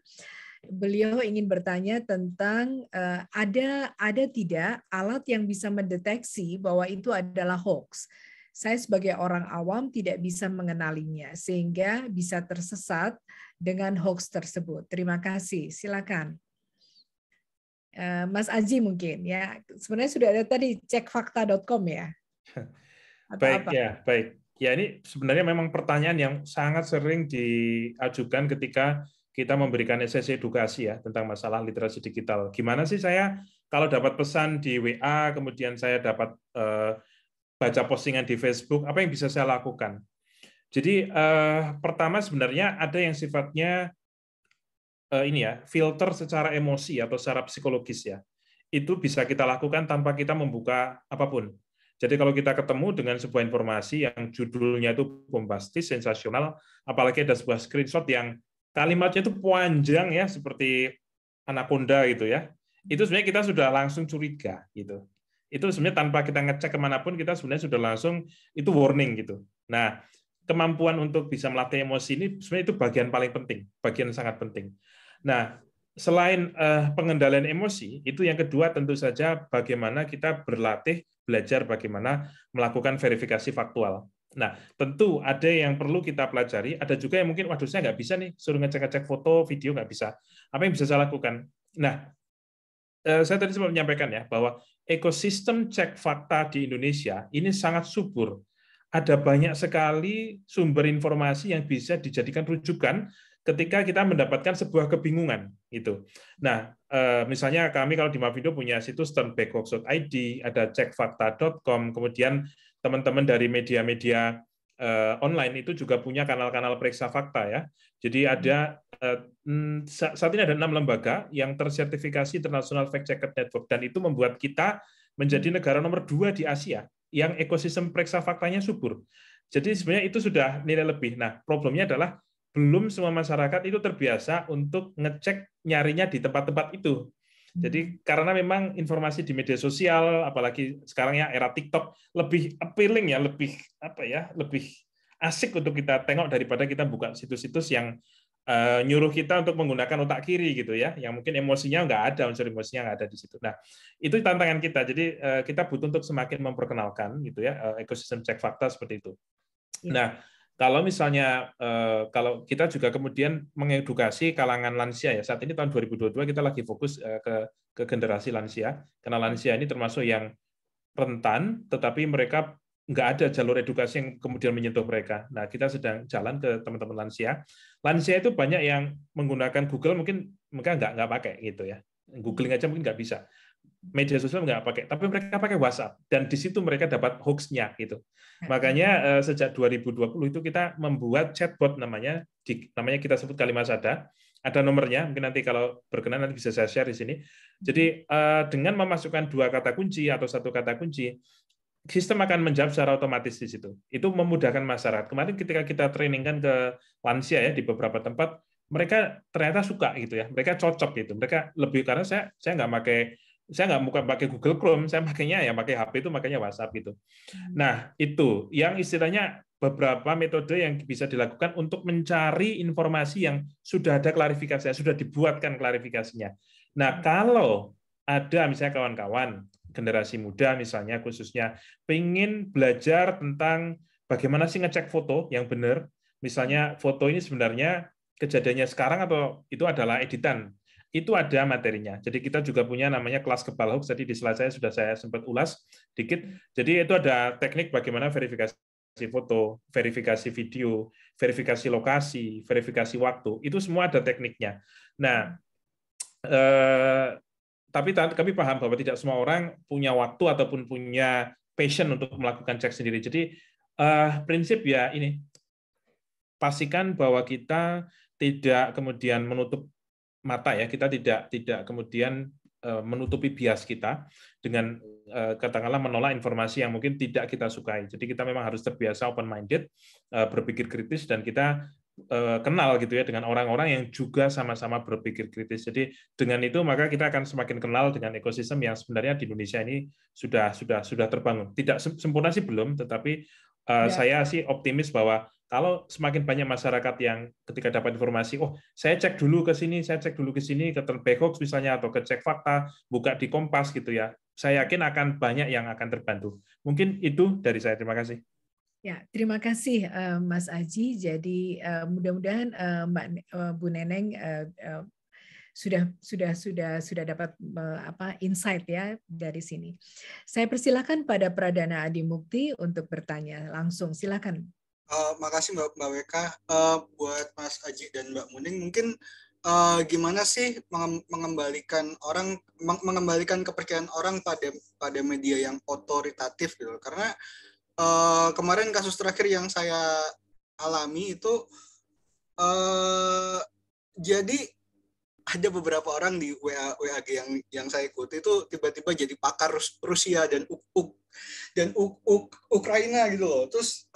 Beliau ingin bertanya tentang ada tidak alat yang bisa mendeteksi bahwa itu adalah hoax. Saya sebagai orang awam tidak bisa mengenalinya sehingga bisa tersesat dengan hoax tersebut. Terima kasih. Silakan. Mas Aji mungkin ya, sebenarnya sudah ada tadi cekfakta.com ya. Atau baik apa? Ya, baik ya, ini sebenarnya memang pertanyaan yang sangat sering diajukan ketika kita memberikan sesi edukasi ya tentang masalah literasi digital. Gimana sih saya kalau dapat pesan di WA, kemudian saya dapat baca postingan di Facebook, apa yang bisa saya lakukan? Jadi pertama sebenarnya ada yang sifatnya ini ya, filter secara emosi atau secara psikologis ya. Itu bisa kita lakukan tanpa kita membuka apapun. Jadi kalau kita ketemu dengan sebuah informasi yang judulnya itu bombastis, sensasional, apalagi ada sebuah screenshot yang kalimatnya itu panjang ya, seperti anaconda gitu ya, itu sebenarnya kita sudah langsung curiga gitu. Itu sebenarnya tanpa kita ngecek kemanapun, kita sebenarnya sudah langsung itu warning gitu. Nah, kemampuan untuk bisa melatih emosi ini sebenarnya itu bagian paling penting, bagian sangat penting. Nah, selain pengendalian emosi, itu yang kedua tentu saja bagaimana kita berlatih, belajar bagaimana melakukan verifikasi faktual. Nah, tentu ada yang perlu kita pelajari, ada juga yang mungkin, waduh saya nggak bisa nih, suruh ngecek-ngecek foto, video nggak bisa. Apa yang bisa saya lakukan? Nah, saya tadi sempat menyampaikan ya, bahwa ekosistem cek fakta di Indonesia ini sangat subur. Ada banyak sekali sumber informasi yang bisa dijadikan rujukan ketika kita mendapatkan sebuah kebingungan gitu. Nah, misalnya kami kalau di Mavindo punya situs turnbackhoax.id, ada cekfakta.com, kemudian teman-teman dari media-media online itu juga punya kanal-kanal periksa fakta ya. Jadi ada saat ini ada 6 lembaga yang tersertifikasi International Fact Checker Network, dan itu membuat kita menjadi negara nomor 2 di Asia yang ekosistem periksa faktanya subur. Jadi sebenarnya itu sudah nilai lebih. Nah, problemnya adalah belum semua masyarakat itu terbiasa untuk ngecek nyarinya di tempat-tempat itu. Jadi karena memang informasi di media sosial, apalagi sekarang ya era TikTok, lebih appealing ya, lebih apa ya, lebih asik untuk kita tengok daripada kita buka situs-situs yang nyuruh kita untuk menggunakan otak kiri gitu ya, yang mungkin emosinya nggak ada, unsur emosinya nggak ada di situ. Nah, itu tantangan kita. Jadi kita butuh untuk semakin memperkenalkan gitu ya ekosistem cek fakta seperti itu. Nah, kalau misalnya kalau kita juga kemudian mengedukasi kalangan lansia ya, saat ini tahun 2022 kita lagi fokus ke generasi lansia, karena lansia ini termasuk yang rentan, tetapi mereka nggak ada jalur edukasi yang kemudian menyentuh mereka. Nah, kita sedang jalan ke teman-teman lansia. Lansia itu banyak yang menggunakan Google, mungkin mereka nggak pakai gitu ya. Googling aja mungkin nggak bisa. Media sosial nggak pakai, tapi mereka pakai WhatsApp, dan di situ mereka dapat hoax-nya gitu. Makanya sejak 2020 itu kita membuat chatbot namanya kita sebut Kalimasada. Ada nomornya, mungkin nanti kalau berkenan nanti bisa saya share di sini. Jadi dengan memasukkan 2 kata kunci atau 1 kata kunci, sistem akan menjawab secara otomatis di situ. Itu memudahkan masyarakat. Kemarin ketika kita trainingkan ke lansia ya di beberapa tempat, mereka ternyata suka gitu ya. Mereka cocok gitu. Mereka lebih, karena saya nggak pakai Google Chrome, saya makanya ya pakai HP itu, makanya WhatsApp gitu. Nah, itu yang istilahnya beberapa metode yang bisa dilakukan untuk mencari informasi yang sudah ada klarifikasinya, sudah dibuatkan klarifikasinya. Nah, kalau ada misalnya kawan-kawan generasi muda misalnya khususnya pengen belajar tentang bagaimana sih ngecek foto yang benar, misalnya foto ini sebenarnya kejadiannya sekarang atau itu adalah editan, itu ada materinya. Jadi kita juga punya namanya kelas kebal hoax, tadi di slide saya sudah saya sempat ulas dikit. Jadi itu ada teknik bagaimana verifikasi foto, verifikasi video, verifikasi lokasi, verifikasi waktu, itu semua ada tekniknya. Nah, tapi kami paham bahwa tidak semua orang punya waktu ataupun punya passion untuk melakukan cek sendiri. Jadi prinsip ya ini, pastikan bahwa kita tidak kemudian menutup mata ya, kita tidak kemudian menutupi bias kita dengan katakanlah menolak informasi yang mungkin tidak kita sukai. Jadi kita memang harus terbiasa open minded, berpikir kritis, dan kita kenal gitu ya dengan orang-orang yang juga sama-sama berpikir kritis. Jadi dengan itu maka kita akan semakin kenal dengan ekosistem yang sebenarnya di Indonesia ini sudah terbangun. Tidak sempurna sih belum, tetapi saya sih optimis bahwa kalau semakin banyak masyarakat yang ketika dapat informasi, oh saya cek dulu ke sini, ke Turnbackhoax misalnya, atau ke Cek Fakta, buka di Kompas gitu ya, saya yakin akan banyak yang akan terbantu. Mungkin itu dari saya. Terima kasih. Ya, terima kasih Mas Aji. Jadi mudah-mudahan Bu Neneng sudah dapat insight ya dari sini. Saya persilakan pada Pradana Adimukti untuk bertanya langsung. Silakan. Makasih Mbak Weka. Buat Mas Aji dan Mbak Muning, mungkin gimana sih mengembalikan kepercayaan orang pada media yang otoritatif gitu? Karena kemarin kasus terakhir yang saya alami itu jadi ada beberapa orang di WAG yang saya ikuti itu tiba-tiba jadi pakar Rusia dan Ukraina gitu loh. Terus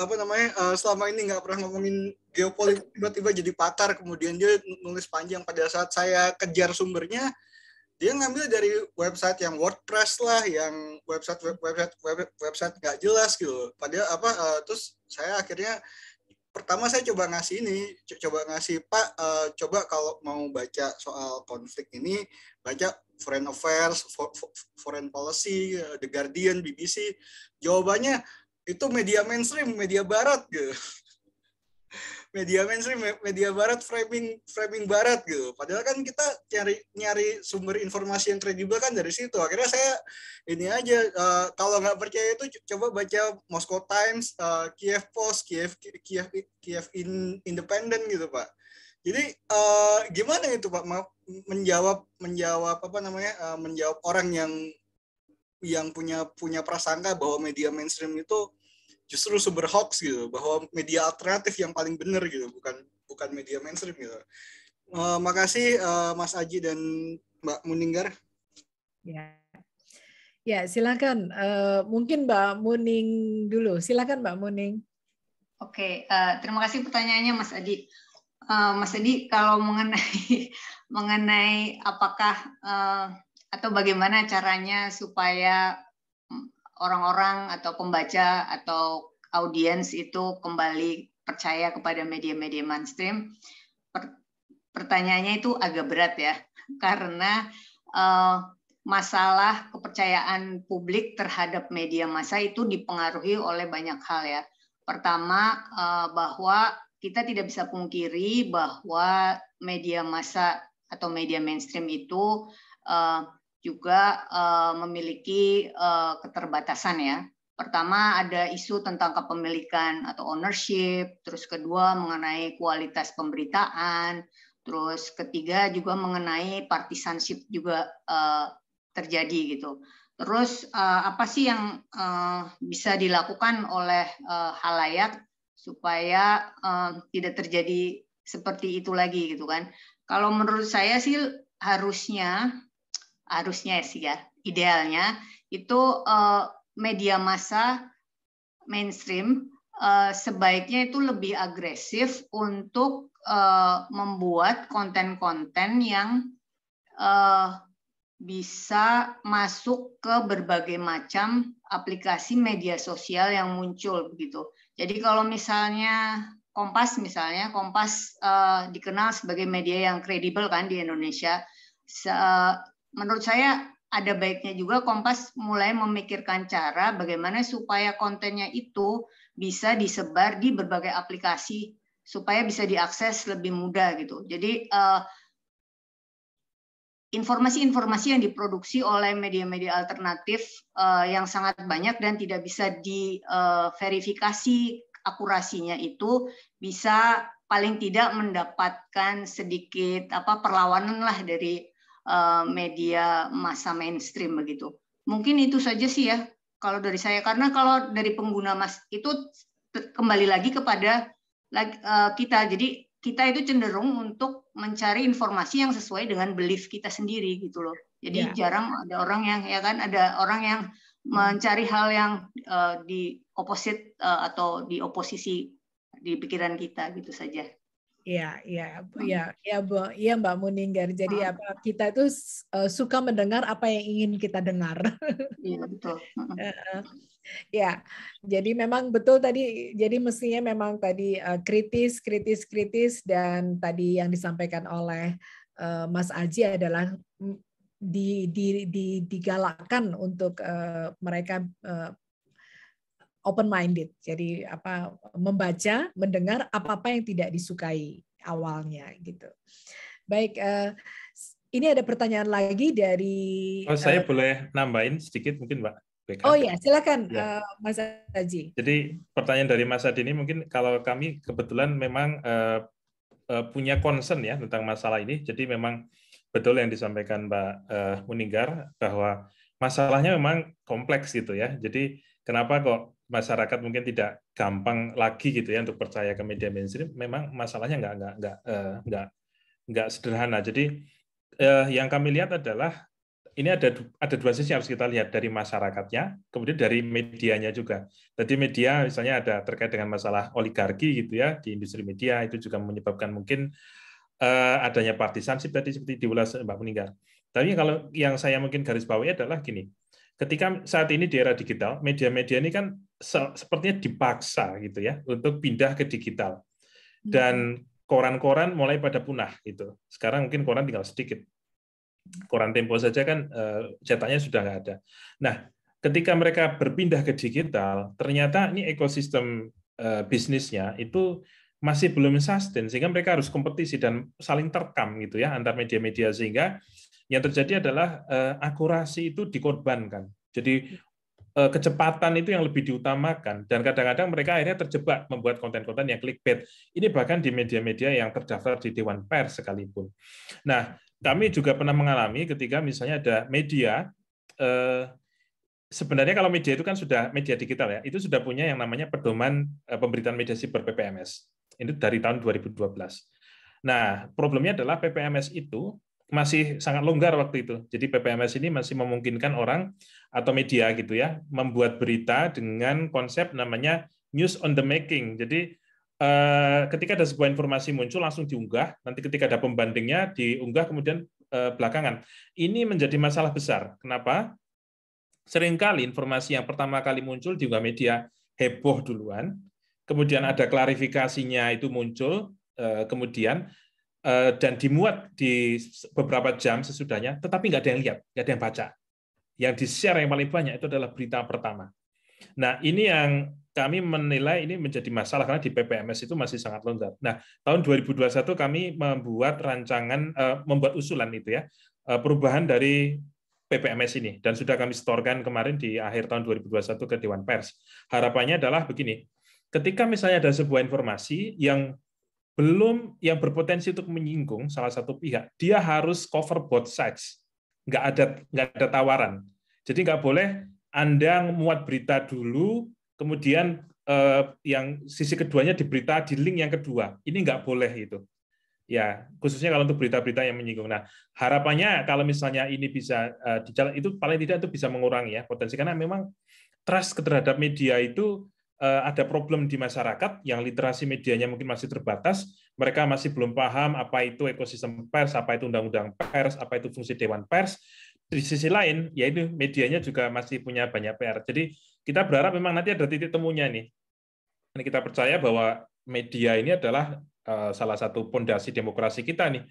selama ini nggak pernah ngomongin geopolitik, tiba-tiba jadi pakar, kemudian dia nulis panjang. Pada saat saya kejar sumbernya, dia ngambil dari website yang WordPress lah, yang website nggak jelas gitu. Padahal terus saya akhirnya pertama saya coba ngasih Pak, coba kalau mau baca soal konflik ini, baca Foreign Affairs, Foreign Policy, The Guardian, BBC. Jawabannya itu media mainstream, media barat gitu. Media mainstream, media barat, framing barat gitu. Padahal kan kita nyari sumber informasi yang kredibel kan dari situ. Akhirnya saya ini aja, kalau nggak percaya itu coba baca Moscow Times, Kiev Post, Kiev Independent gitu Pak. Jadi gimana itu Pak menjawab menjawab orang yang punya prasangka bahwa media mainstream itu justru sumber hoax gitu, bahwa media alternatif yang paling benar gitu, bukan media mainstream gitu. Makasih Mas Aji dan Mbak Muninggar. Ya, silakan. Mungkin Mbak Muning dulu. Silakan Mbak Muning. Oke, terima kasih pertanyaannya Mas Adi. Mas Adi, kalau mengenai apakah atau bagaimana caranya supaya orang-orang atau pembaca atau audiens itu kembali percaya kepada media-media mainstream, pertanyaannya itu agak berat ya, karena masalah kepercayaan publik terhadap media massa itu dipengaruhi oleh banyak hal ya. Pertama, bahwa kita tidak bisa pungkiri bahwa media massa atau media mainstream itu juga memiliki keterbatasan ya. Pertama ada isu tentang kepemilikan atau ownership, terus kedua mengenai kualitas pemberitaan, terus ketiga juga mengenai partisanship juga terjadi gitu. Terus apa sih yang bisa dilakukan oleh khalayak supaya tidak terjadi seperti itu lagi gitu kan? Kalau menurut saya sih harusnya sih ya, idealnya itu media massa mainstream sebaiknya itu lebih agresif untuk membuat konten-konten yang bisa masuk ke berbagai macam aplikasi media sosial yang muncul begitu. Jadi kalau misalnya Kompas dikenal sebagai media yang kredibel kan di Indonesia. Menurut saya ada baiknya juga Kompas mulai memikirkan cara bagaimana supaya kontennya itu bisa disebar di berbagai aplikasi supaya bisa diakses lebih mudah gitu. Jadi informasi-informasi yang diproduksi oleh media-media alternatif yang sangat banyak dan tidak bisa diverifikasi akurasinya itu bisa paling tidak mendapatkan sedikit perlawanan lah dari media massa mainstream begitu. Mungkin itu saja sih ya kalau dari saya, karena kalau dari pengguna itu kembali lagi kepada kita. Jadi kita itu cenderung untuk mencari informasi yang sesuai dengan belief kita sendiri gitu loh. Jadi jarang ada orang yang mencari hal yang di opposite atau di oposisi di pikiran kita gitu saja. Iya Mbak Muninggar. Jadi kita itu suka mendengar apa yang ingin kita dengar. Iya betul. Ya, jadi memang betul tadi. Jadi mestinya memang tadi kritis dan tadi yang disampaikan oleh Mas Aji adalah digalakkan untuk mereka open minded. Jadi membaca, mendengar apa-apa yang tidak disukai awalnya gitu. Baik, ini ada pertanyaan lagi dari saya boleh nambahin sedikit mungkin, Mbak Beka? Oh ya, silakan Mas Aji. Jadi pertanyaan dari Mas Adi ini mungkin kalau kami kebetulan memang punya concern ya tentang masalah ini. Jadi memang betul yang disampaikan Mbak Muninggar bahwa masalahnya memang kompleks gitu ya. Jadi kenapa kok masyarakat mungkin tidak gampang lagi gitu ya untuk percaya ke media mainstream? Memang masalahnya nggak sederhana. Jadi yang kami lihat adalah ini ada dua sisi yang harus kita lihat, dari masyarakatnya, kemudian dari medianya juga. Jadi media misalnya ada terkait dengan masalah oligarki gitu ya di industri media, itu juga menyebabkan mungkin adanya partisanship tadi seperti diulas Mbak Muninggar. Tapi kalau yang saya mungkin garis bawahi adalah gini, ketika saat ini di era digital, media-media ini kan sepertinya dipaksa gitu ya untuk pindah ke digital. Dan koran-koran mulai pada punah gitu. Sekarang mungkin koran tinggal sedikit. Koran Tempo saja kan cetaknya sudah nggak ada. Nah, ketika mereka berpindah ke digital, ternyata ini ekosistem bisnisnya itu masih belum sustain, sehingga mereka harus kompetisi dan saling terkam gitu ya antar media-media, sehingga yang terjadi adalah akurasi itu dikorbankan. Jadi kecepatan itu yang lebih diutamakan, dan kadang-kadang mereka akhirnya terjebak membuat konten-konten yang clickbait. Ini bahkan di media-media yang terdaftar di Dewan Pers sekalipun. Nah, kami juga pernah mengalami ketika misalnya ada media, sebenarnya kalau media itu kan sudah media digital ya, itu sudah punya yang namanya pedoman pemberitaan media siber PPMS. Ini dari tahun 2012. Nah, problemnya adalah PPMS itu masih sangat longgar waktu itu. Jadi PPMS ini masih memungkinkan orang atau media gitu ya membuat berita dengan konsep namanya news on the making. Jadi ketika ada sebuah informasi muncul langsung diunggah, nanti ketika ada pembandingnya diunggah kemudian belakangan. Ini menjadi masalah besar. Kenapa? Seringkali informasi yang pertama kali muncul diunggah media heboh duluan, kemudian ada klarifikasinya itu muncul, kemudian dan dimuat di beberapa jam sesudahnya, tetapi nggak ada yang lihat, nggak ada yang baca. Yang di-share yang paling banyak itu adalah berita pertama. Nah, ini yang kami menilai ini menjadi masalah karena di PPMS itu masih sangat longgar. Nah, tahun 2021 kami membuat rancangan, membuat usulan itu ya, perubahan dari PPMS ini, dan sudah kami setorkan kemarin di akhir tahun 2021 ke Dewan Pers. Harapannya adalah begini, ketika misalnya ada sebuah informasi yang berpotensi untuk menyinggung salah satu pihak, dia harus cover both sides, nggak ada tawaran. Jadi nggak boleh Anda memuat berita dulu, kemudian yang sisi keduanya di berita di link yang kedua. Ini nggak boleh itu. Ya, khususnya kalau untuk berita-berita yang menyinggung. Nah, harapannya kalau misalnya ini bisa dijalan, itu paling tidak itu bisa mengurangi ya potensi, karena memang trust terhadap media itu ada problem di masyarakat yang literasi medianya mungkin masih terbatas, mereka masih belum paham apa itu ekosistem pers, apa itu undang-undang pers, apa itu fungsi Dewan Pers. Di sisi lain, yaitu medianya juga masih punya banyak PR. Jadi kita berharap memang nanti ada titik temunya nih. Ini kita percaya bahwa media ini adalah salah satu fondasi demokrasi kita nih.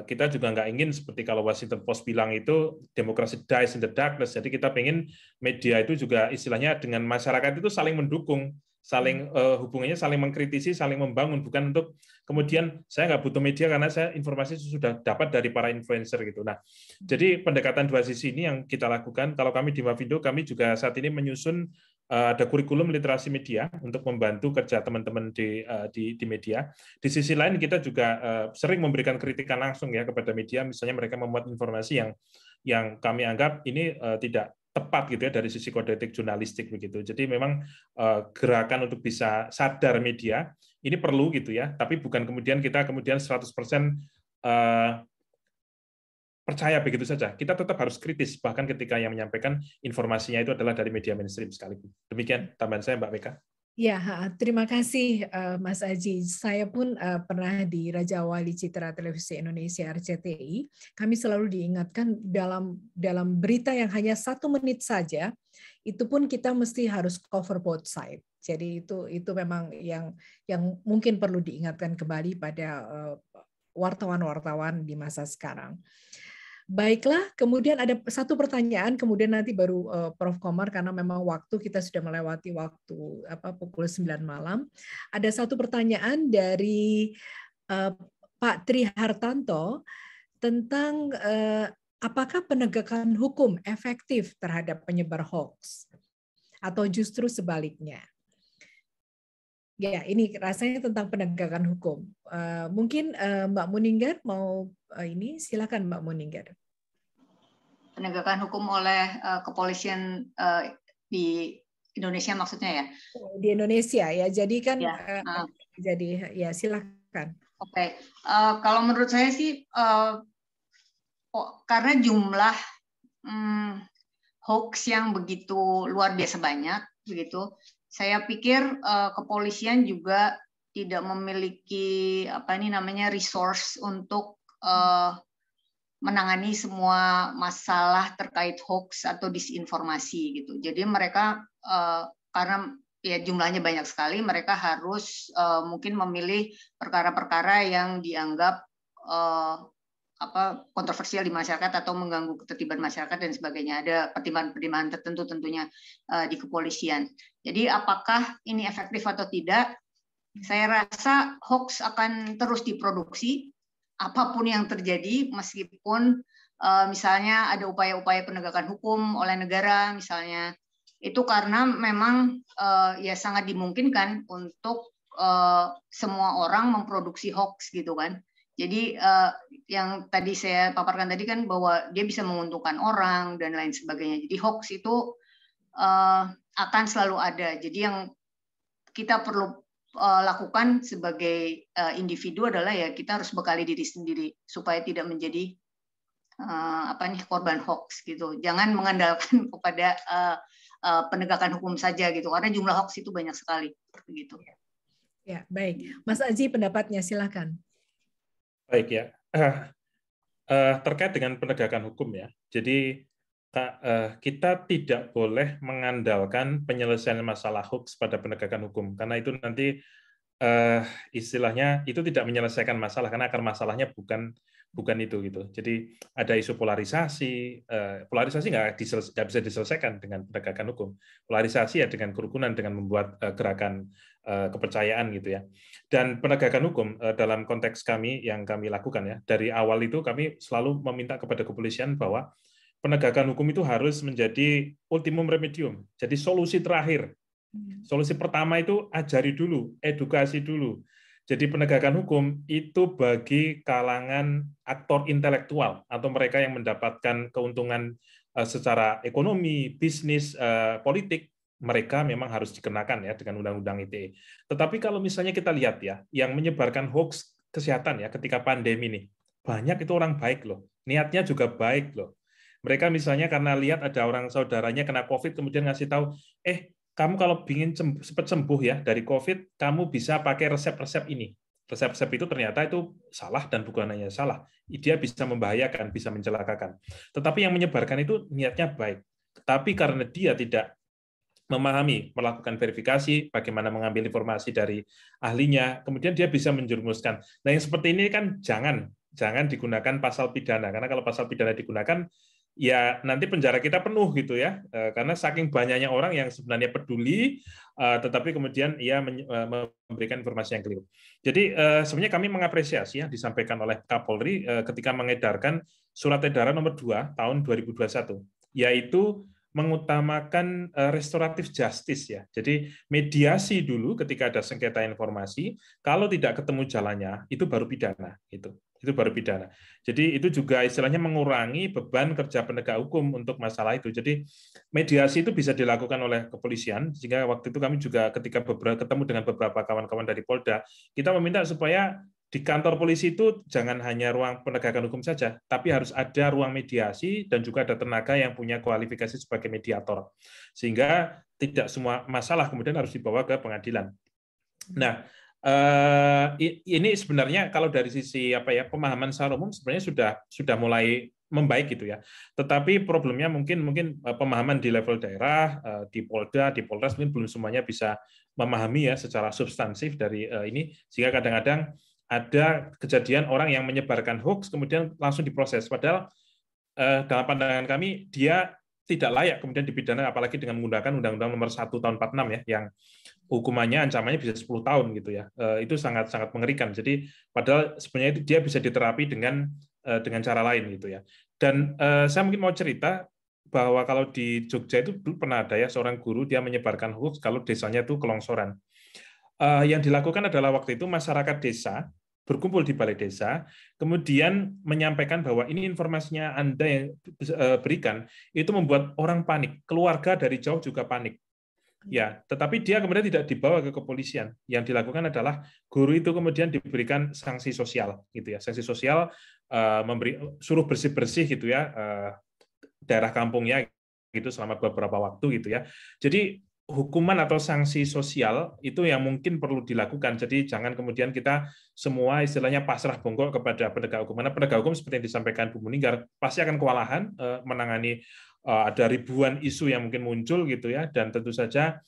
Kita juga nggak ingin seperti kalau Washington Post bilang itu demokrasi dies in the darkness. Jadi kita pengen media itu juga istilahnya dengan masyarakat itu saling mendukung, saling hubungannya saling mengkritisi, saling membangun, bukan untuk kemudian saya nggak butuh media karena saya informasi sudah dapat dari para influencer gitu. Nah, jadi pendekatan dua sisi ini yang kita lakukan. Kalau kami di Mavindo, kami juga saat ini menyusun ada kurikulum literasi media untuk membantu kerja teman-teman di media. Di sisi lain kita juga sering memberikan kritikan langsung ya kepada media, misalnya mereka memuat informasi yang kami anggap ini tidak tepat gitu ya dari sisi kode etik jurnalistik begitu. Jadi memang gerakan untuk bisa sadar media ini perlu gitu ya, tapi bukan kemudian kita 100% percaya begitu saja. Kita tetap harus kritis, bahkan ketika yang menyampaikan informasinya itu adalah dari media mainstream sekalipun. Demikian tambahan saya, Mbak Meka. Ya, terima kasih Mas Aji. Saya pun pernah di Raja Wali Citra Televisi Indonesia RCTI. Kami selalu diingatkan dalam berita yang hanya 1 menit saja, itu pun kita mesti harus cover both side. Jadi itu memang yang mungkin perlu diingatkan kembali pada wartawan-wartawan di masa sekarang. Baiklah, kemudian ada satu pertanyaan, kemudian nanti baru Prof. Komar, karena memang waktu kita sudah melewati waktu pukul 9 malam. Ada satu pertanyaan dari Pak Tri Hartanto tentang apakah penegakan hukum efektif terhadap penyebar hoax atau justru sebaliknya. Ya, ini rasanya tentang penegakan hukum. Mungkin Mbak Muninggar mau ini, silakan Mbak Muninggar. Penegakan hukum oleh kepolisian di Indonesia maksudnya ya? Di Indonesia ya, jadi kan ya. Jadi ya silakan. Oke. Kalau menurut saya sih karena jumlah hoax yang begitu luar biasa banyak begitu. Saya pikir kepolisian juga tidak memiliki resource untuk menangani semua masalah terkait hoax atau disinformasi gitu. Jadi mereka karena ya jumlahnya banyak sekali, mereka harus mungkin memilih perkara-perkara yang dianggap kontroversial di masyarakat atau mengganggu ketertiban masyarakat dan sebagainya. Ada pertimbangan-pertimbangan tertentu tentunya di kepolisian. Jadi apakah ini efektif atau tidak? Saya rasa hoax akan terus diproduksi apapun yang terjadi, meskipun misalnya ada upaya-upaya penegakan hukum oleh negara misalnya. Itu karena memang ya sangat dimungkinkan untuk semua orang memproduksi hoax gitu kan. Jadi yang tadi saya paparkan tadi kan bahwa dia bisa menguntungkan orang dan lain sebagainya. Jadi hoax itu akan selalu ada. Jadi yang kita perlu lakukan sebagai individu adalah ya kita harus bekali diri sendiri supaya tidak menjadi korban hoax gitu. Jangan mengandalkan kepada penegakan hukum saja gitu, karena jumlah hoax itu banyak sekali begitu. Ya, baik. Mas Aji, pendapatnya silakan. Baik ya. Terkait dengan penegakan hukum ya. Jadi kita tidak boleh mengandalkan penyelesaian masalah hoax pada penegakan hukum, karena itu nanti istilahnya itu tidak menyelesaikan masalah, karena akar masalahnya bukan itu gitu. Jadi ada isu polarisasi nggak bisa diselesaikan dengan penegakan hukum. Polarisasi ya dengan kerukunan, dengan membuat gerakan kepercayaan gitu ya. Dan penegakan hukum dalam konteks kami yang kami lakukan ya, dari awal itu kami selalu meminta kepada kepolisian bahwa penegakan hukum itu harus menjadi ultimum remedium, jadi solusi terakhir. Solusi pertama itu ajari dulu, edukasi dulu. Jadi penegakan hukum itu bagi kalangan aktor intelektual atau mereka yang mendapatkan keuntungan secara ekonomi, bisnis, politik, mereka memang harus dikenakan ya dengan Undang-Undang ITE. Tetapi kalau misalnya kita lihat ya, yang menyebarkan hoax kesehatan ya ketika pandemi ini, banyak itu orang baik loh, niatnya juga baik loh. Mereka misalnya karena lihat ada orang saudaranya kena COVID, kemudian ngasih tahu, kamu kalau ingin cepat sembuh ya dari COVID, kamu bisa pakai resep-resep ini. Resep-resep itu ternyata itu salah dan bukan hanya salah. Dia bisa membahayakan, bisa mencelakakan. Tetapi yang menyebarkan itu niatnya baik. Tapi karena dia tidak memahami, melakukan verifikasi, bagaimana mengambil informasi dari ahlinya, kemudian dia bisa menjerumuskan. Nah, yang seperti ini kan jangan digunakan pasal pidana, karena kalau pasal pidana digunakan, ya nanti penjara kita penuh gitu ya, karena saking banyaknya orang yang sebenarnya peduli, tetapi kemudian ia memberikan informasi yang keliru. Jadi sebenarnya kami mengapresiasi yang disampaikan oleh Kapolri ketika mengedarkan Surat Edaran Nomor 2 Tahun 2021, yaitu mengutamakan restoratif justice ya. Jadi mediasi dulu ketika ada sengketa informasi, kalau tidak ketemu jalannya itu baru pidana gitu. Itu baru pidana. Jadi itu juga istilahnya mengurangi beban kerja penegak hukum untuk masalah itu. Jadi mediasi itu bisa dilakukan oleh kepolisian, sehingga waktu itu kami juga ketika ketemu dengan beberapa kawan-kawan dari Polda, kita meminta supaya di kantor polisi itu jangan hanya ruang penegakan hukum saja, tapi harus ada ruang mediasi dan juga ada tenaga yang punya kualifikasi sebagai mediator. Sehingga tidak semua masalah kemudian harus dibawa ke pengadilan. Nah, ini sebenarnya kalau dari sisi pemahaman secara umum sebenarnya sudah mulai membaik gitu ya. Tetapi problemnya mungkin pemahaman di level daerah, di Polda, di Polres mungkin belum semuanya bisa memahami ya secara substansif dari ini, sehingga kadang-kadang ada kejadian orang yang menyebarkan hoax kemudian langsung diproses, padahal dalam pandangan kami dia tidak layak kemudian dipidana, apalagi dengan menggunakan Undang-Undang Nomor 1 Tahun 46 ya, yang hukumannya ancamannya bisa 10 tahun gitu ya. Itu sangat mengerikan. Jadi padahal sebenarnya dia bisa diterapi dengan cara lain gitu ya. Dan saya mungkin mau cerita bahwa kalau di Jogja itu dulu pernah ada ya seorang guru, dia menyebarkan hoax kalau desanya itu kelongsoran. Yang dilakukan adalah waktu itu masyarakat desa berkumpul di balai desa, kemudian menyampaikan bahwa ini informasinya Anda yang berikan, itu membuat orang panik, keluarga dari jauh juga panik. Ya, tetapi dia kemudian tidak dibawa ke kepolisian. Yang dilakukan adalah guru itu kemudian diberikan sanksi sosial, gitu ya. Sanksi sosial suruh bersih-bersih gitu ya daerah kampungnya gitu selama beberapa waktu gitu ya. Jadi hukuman atau sanksi sosial itu yang mungkin perlu dilakukan. Jadi jangan kemudian kita semua istilahnya pasrah bongkok kepada penegak hukum. Karena penegak hukum seperti yang disampaikan Bu Muninggar pasti akan kewalahan menangani ada ribuan isu yang mungkin muncul gitu ya, dan tentu saja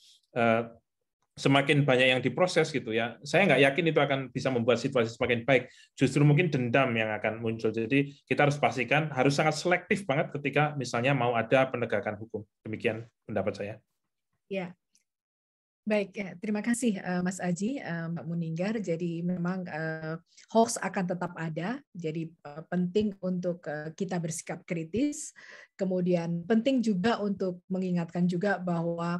semakin banyak yang diproses gitu ya, saya nggak yakin itu akan bisa membuat situasi semakin baik. Justru mungkin dendam yang akan muncul. Jadi kita harus pastikan harus sangat selektif banget ketika misalnya mau ada penegakan hukum. Demikian pendapat saya. Ya, baik. Ya, terima kasih Mas Aji, Mbak Muninggar. Jadi memang hoax akan tetap ada. Jadi penting untuk kita bersikap kritis. Kemudian penting juga untuk mengingatkan juga bahwa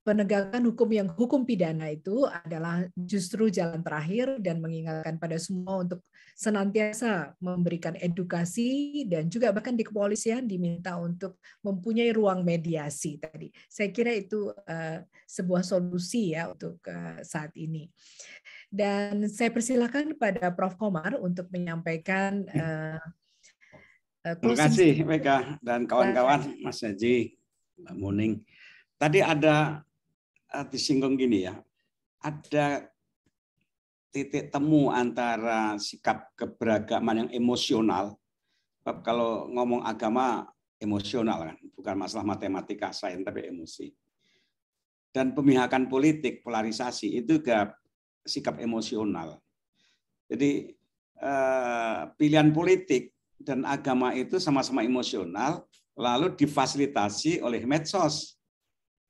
penegakan hukum yang hukum pidana itu adalah justru jalan terakhir, dan mengingatkan pada semua untuk senantiasa memberikan edukasi, dan juga bahkan di kepolisian diminta untuk mempunyai ruang mediasi tadi. Saya kira itu sebuah solusi ya untuk saat ini. Dan saya persilakan pada Prof. Komar untuk menyampaikan terima kasih Mega dan kawan-kawan, Mas Haji, Mbak Muning. Tadi ada disinggung gini ya, ada titik temu antara sikap keberagaman yang emosional. Kalau ngomong agama emosional kan, bukan masalah matematika, sains, tapi emosi. Dan pemihakan politik, polarisasi itu juga sikap emosional. Jadi pilihan politik dan agama itu sama-sama emosional, lalu difasilitasi oleh medsos.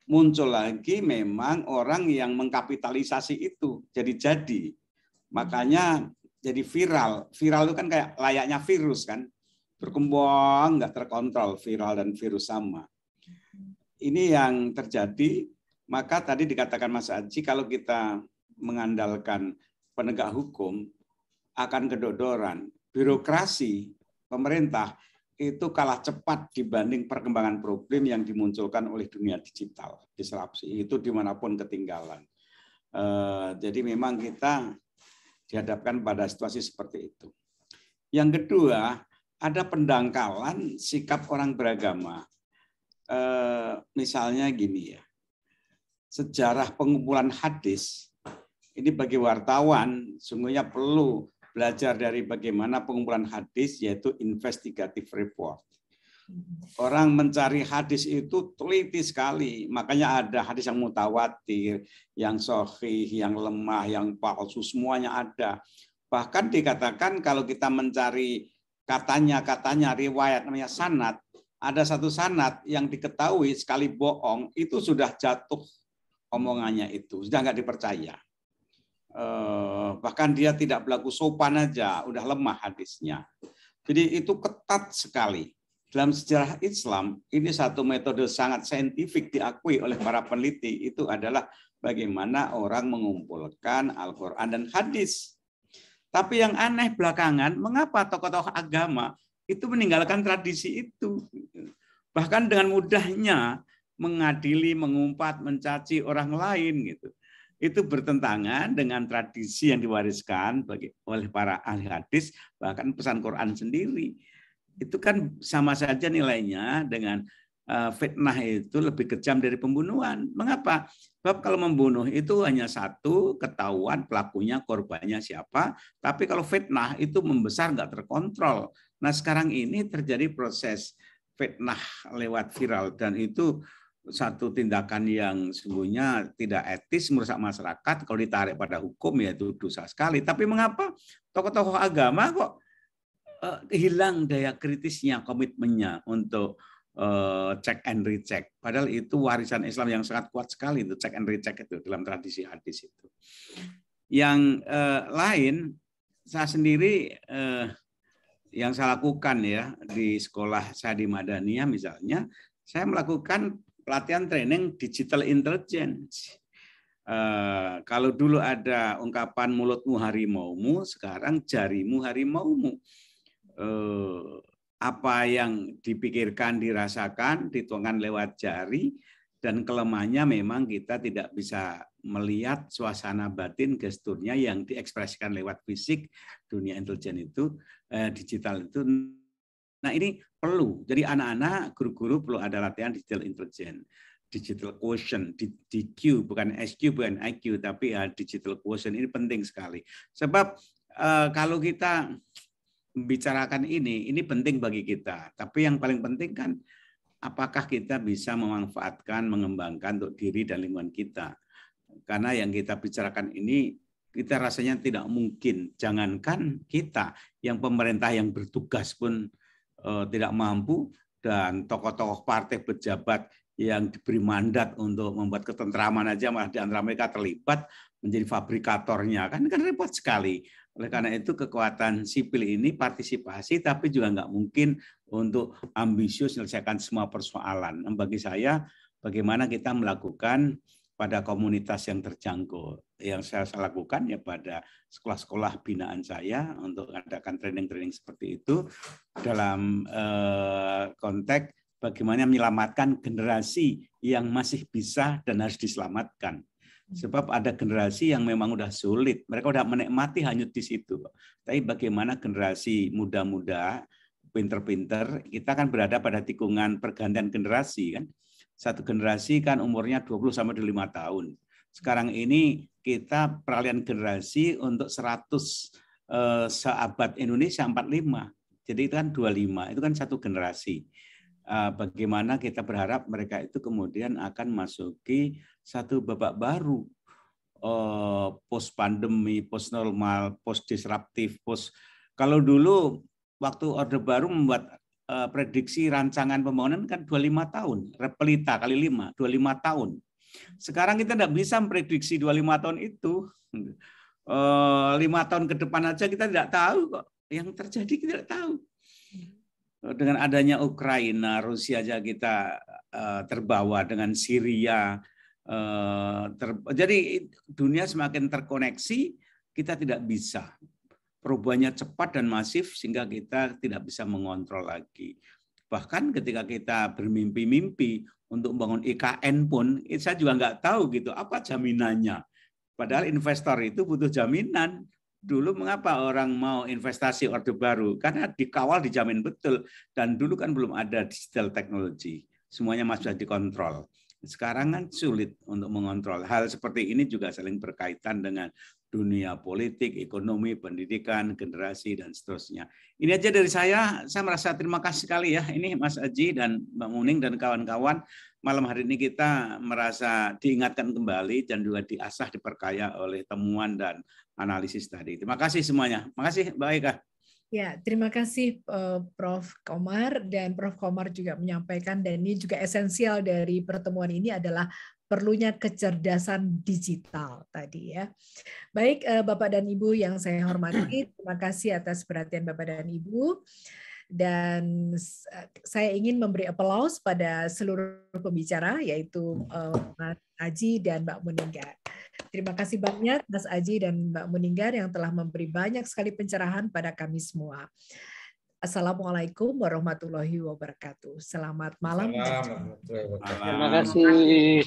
Muncul lagi memang orang yang mengkapitalisasi itu jadi. Makanya jadi viral. Viral itu kan kayak layaknya virus kan, berkembang nggak terkontrol, viral dan virus sama. Ini yang terjadi. Maka tadi dikatakan Mas Aji, kalau kita mengandalkan penegak hukum akan kedodoran. Birokrasi pemerintah itu kalah cepat dibanding perkembangan problem yang dimunculkan oleh dunia digital, disrupsi itu dimanapun ketinggalan. Jadi memang kita dihadapkan pada situasi seperti itu. Yang kedua, ada pendangkalan sikap orang beragama. Misalnya gini ya, sejarah pengumpulan hadis ini bagi wartawan sungguhnya perlu belajar dari bagaimana pengumpulan hadis, yaitu investigative report. Orang mencari hadis itu teliti sekali, makanya ada hadis yang mutawatir, yang sahih, yang lemah, yang palsu, semuanya ada. Bahkan dikatakan kalau kita mencari katanya riwayat namanya sanad, ada satu sanad yang diketahui sekali bohong itu sudah jatuh omongannya, itu sudah nggak dipercaya. Bahkan dia tidak berlaku sopan aja, udah lemah hadisnya. Jadi itu ketat sekali. Dalam sejarah Islam, ini satu metode sangat saintifik diakui oleh para peneliti, itu adalah bagaimana orang mengumpulkan Al-Quran dan hadis. Tapi yang aneh belakangan, mengapa tokoh-tokoh agama itu meninggalkan tradisi itu? Bahkan dengan mudahnya mengadili, mengumpat, mencaci orang lain gitu. Itu bertentangan dengan tradisi yang diwariskan oleh para ahli hadis, bahkan pesan Quran sendiri. Itu kan sama saja nilainya dengan fitnah itu lebih kejam dari pembunuhan. Mengapa? Sebab kalau membunuh itu hanya satu, ketahuan pelakunya, korbannya siapa. Tapi kalau fitnah itu membesar, nggak terkontrol. Nah sekarang ini terjadi proses fitnah lewat viral, dan itu satu tindakan yang sesungguhnya tidak etis, merusak masyarakat. Kalau ditarik pada hukum ya itu dosa sekali. Tapi mengapa tokoh-tokoh agama kok hilang daya kritisnya, komitmennya untuk check and recheck? Padahal itu warisan Islam yang sangat kuat sekali, itu check and recheck itu dalam tradisi hadis itu. Yang lain, saya sendiri yang saya lakukan ya di sekolah saya di Madaniyah misalnya, saya melakukan pelatihan training digital intelligence. Kalau dulu ada ungkapan mulutmu harimaumu, sekarang jarimu harimaumu. Apa yang dipikirkan, dirasakan, dituangkan lewat jari, dan kelemahannya memang kita tidak bisa melihat suasana batin, gesturnya yang diekspresikan lewat fisik. Dunia intelijen itu, digital itu. Nah ini perlu, jadi anak-anak, guru-guru perlu ada latihan digital intelligence, digital quotient, DQ, bukan SQ, bukan IQ, tapi digital quotient ini penting sekali. Sebab kalau kita membicarakan ini penting bagi kita. Tapi yang paling penting kan, apakah kita bisa memanfaatkan, mengembangkan untuk diri dan lingkungan kita. Karena yang kita bicarakan ini kita rasanya tidak mungkin. Jangankan kita, yang pemerintah yang bertugas pun tidak mampu, dan tokoh-tokoh partai pejabat yang diberi mandat untuk membuat ketentraman aja malah di antara mereka terlibat menjadi fabrikatornya. Kan repot sekali. Oleh karena itu kekuatan sipil ini partisipasi, tapi juga nggak mungkin untuk ambisius menyelesaikan semua persoalan. Bagi saya, bagaimana kita melakukan pada komunitas yang terjangkau. Yang saya lakukan ya pada sekolah-sekolah binaan saya untuk mengadakan training-training seperti itu dalam konteks bagaimana menyelamatkan generasi yang masih bisa dan harus diselamatkan. Sebab ada generasi yang memang udah sulit, mereka udah menikmati hanyut di situ. Tapi bagaimana generasi muda-muda, pinter-pinter, kita kan berada pada tikungan pergantian generasi kan. Satu generasi kan umurnya 20-25 tahun. Sekarang ini kita peralihan generasi untuk 100 seabad Indonesia 45. Jadi itu kan 25, itu kan satu generasi. Bagaimana kita berharap mereka itu kemudian akan masuki satu babak baru, post pandemi, post normal, post disruptif, post. Kalau dulu waktu Orde Baru membuat prediksi rancangan pembangunan kan 25 tahun, repelita kali 5, 25 tahun. Sekarang kita tidak bisa memprediksi 25 tahun itu. 5 tahun ke depan aja kita tidak tahu kok. Yang terjadi kita tidak tahu. Dengan adanya Ukraina, Rusia aja kita terbawa, dengan Syria. Jadi dunia semakin terkoneksi, kita tidak bisa. Perubahannya cepat dan masif sehingga kita tidak bisa mengontrol lagi. Bahkan ketika kita bermimpi-mimpi untuk membangun IKN pun, saya juga nggak tahu gitu apa jaminannya. Padahal investor itu butuh jaminan. Dulu mengapa orang mau investasi Orde Baru? Karena dikawal, dijamin betul. Dan dulu kan belum ada digital technology. Semuanya masih dikontrol. Sekarang kan sulit untuk mengontrol. Hal seperti ini juga saling berkaitan dengan dunia politik, ekonomi, pendidikan, generasi, dan seterusnya. Ini aja dari saya merasa terima kasih sekali ya. Ini Mas Aji dan Mbak Muning dan kawan-kawan. Malam hari ini kita merasa diingatkan kembali dan juga diasah, diperkaya oleh temuan dan analisis tadi. Terima kasih semuanya. Terima kasih Mbak Eka. Ya, terima kasih Prof. Komar, dan Prof. Komar juga menyampaikan, dan ini juga esensial dari pertemuan ini adalah perlunya kecerdasan digital tadi ya. Baik Bapak dan Ibu yang saya hormati, terima kasih atas perhatian Bapak dan Ibu. Dan saya ingin memberi aplaus pada seluruh pembicara, yaitu Mas Aji dan Mbak Muninggar. Terima kasih banyak Mas Aji dan Mbak Muninggar yang telah memberi banyak sekali pencerahan pada kami semua. Assalamualaikum warahmatullahi wabarakatuh. Selamat malam. Terima kasih.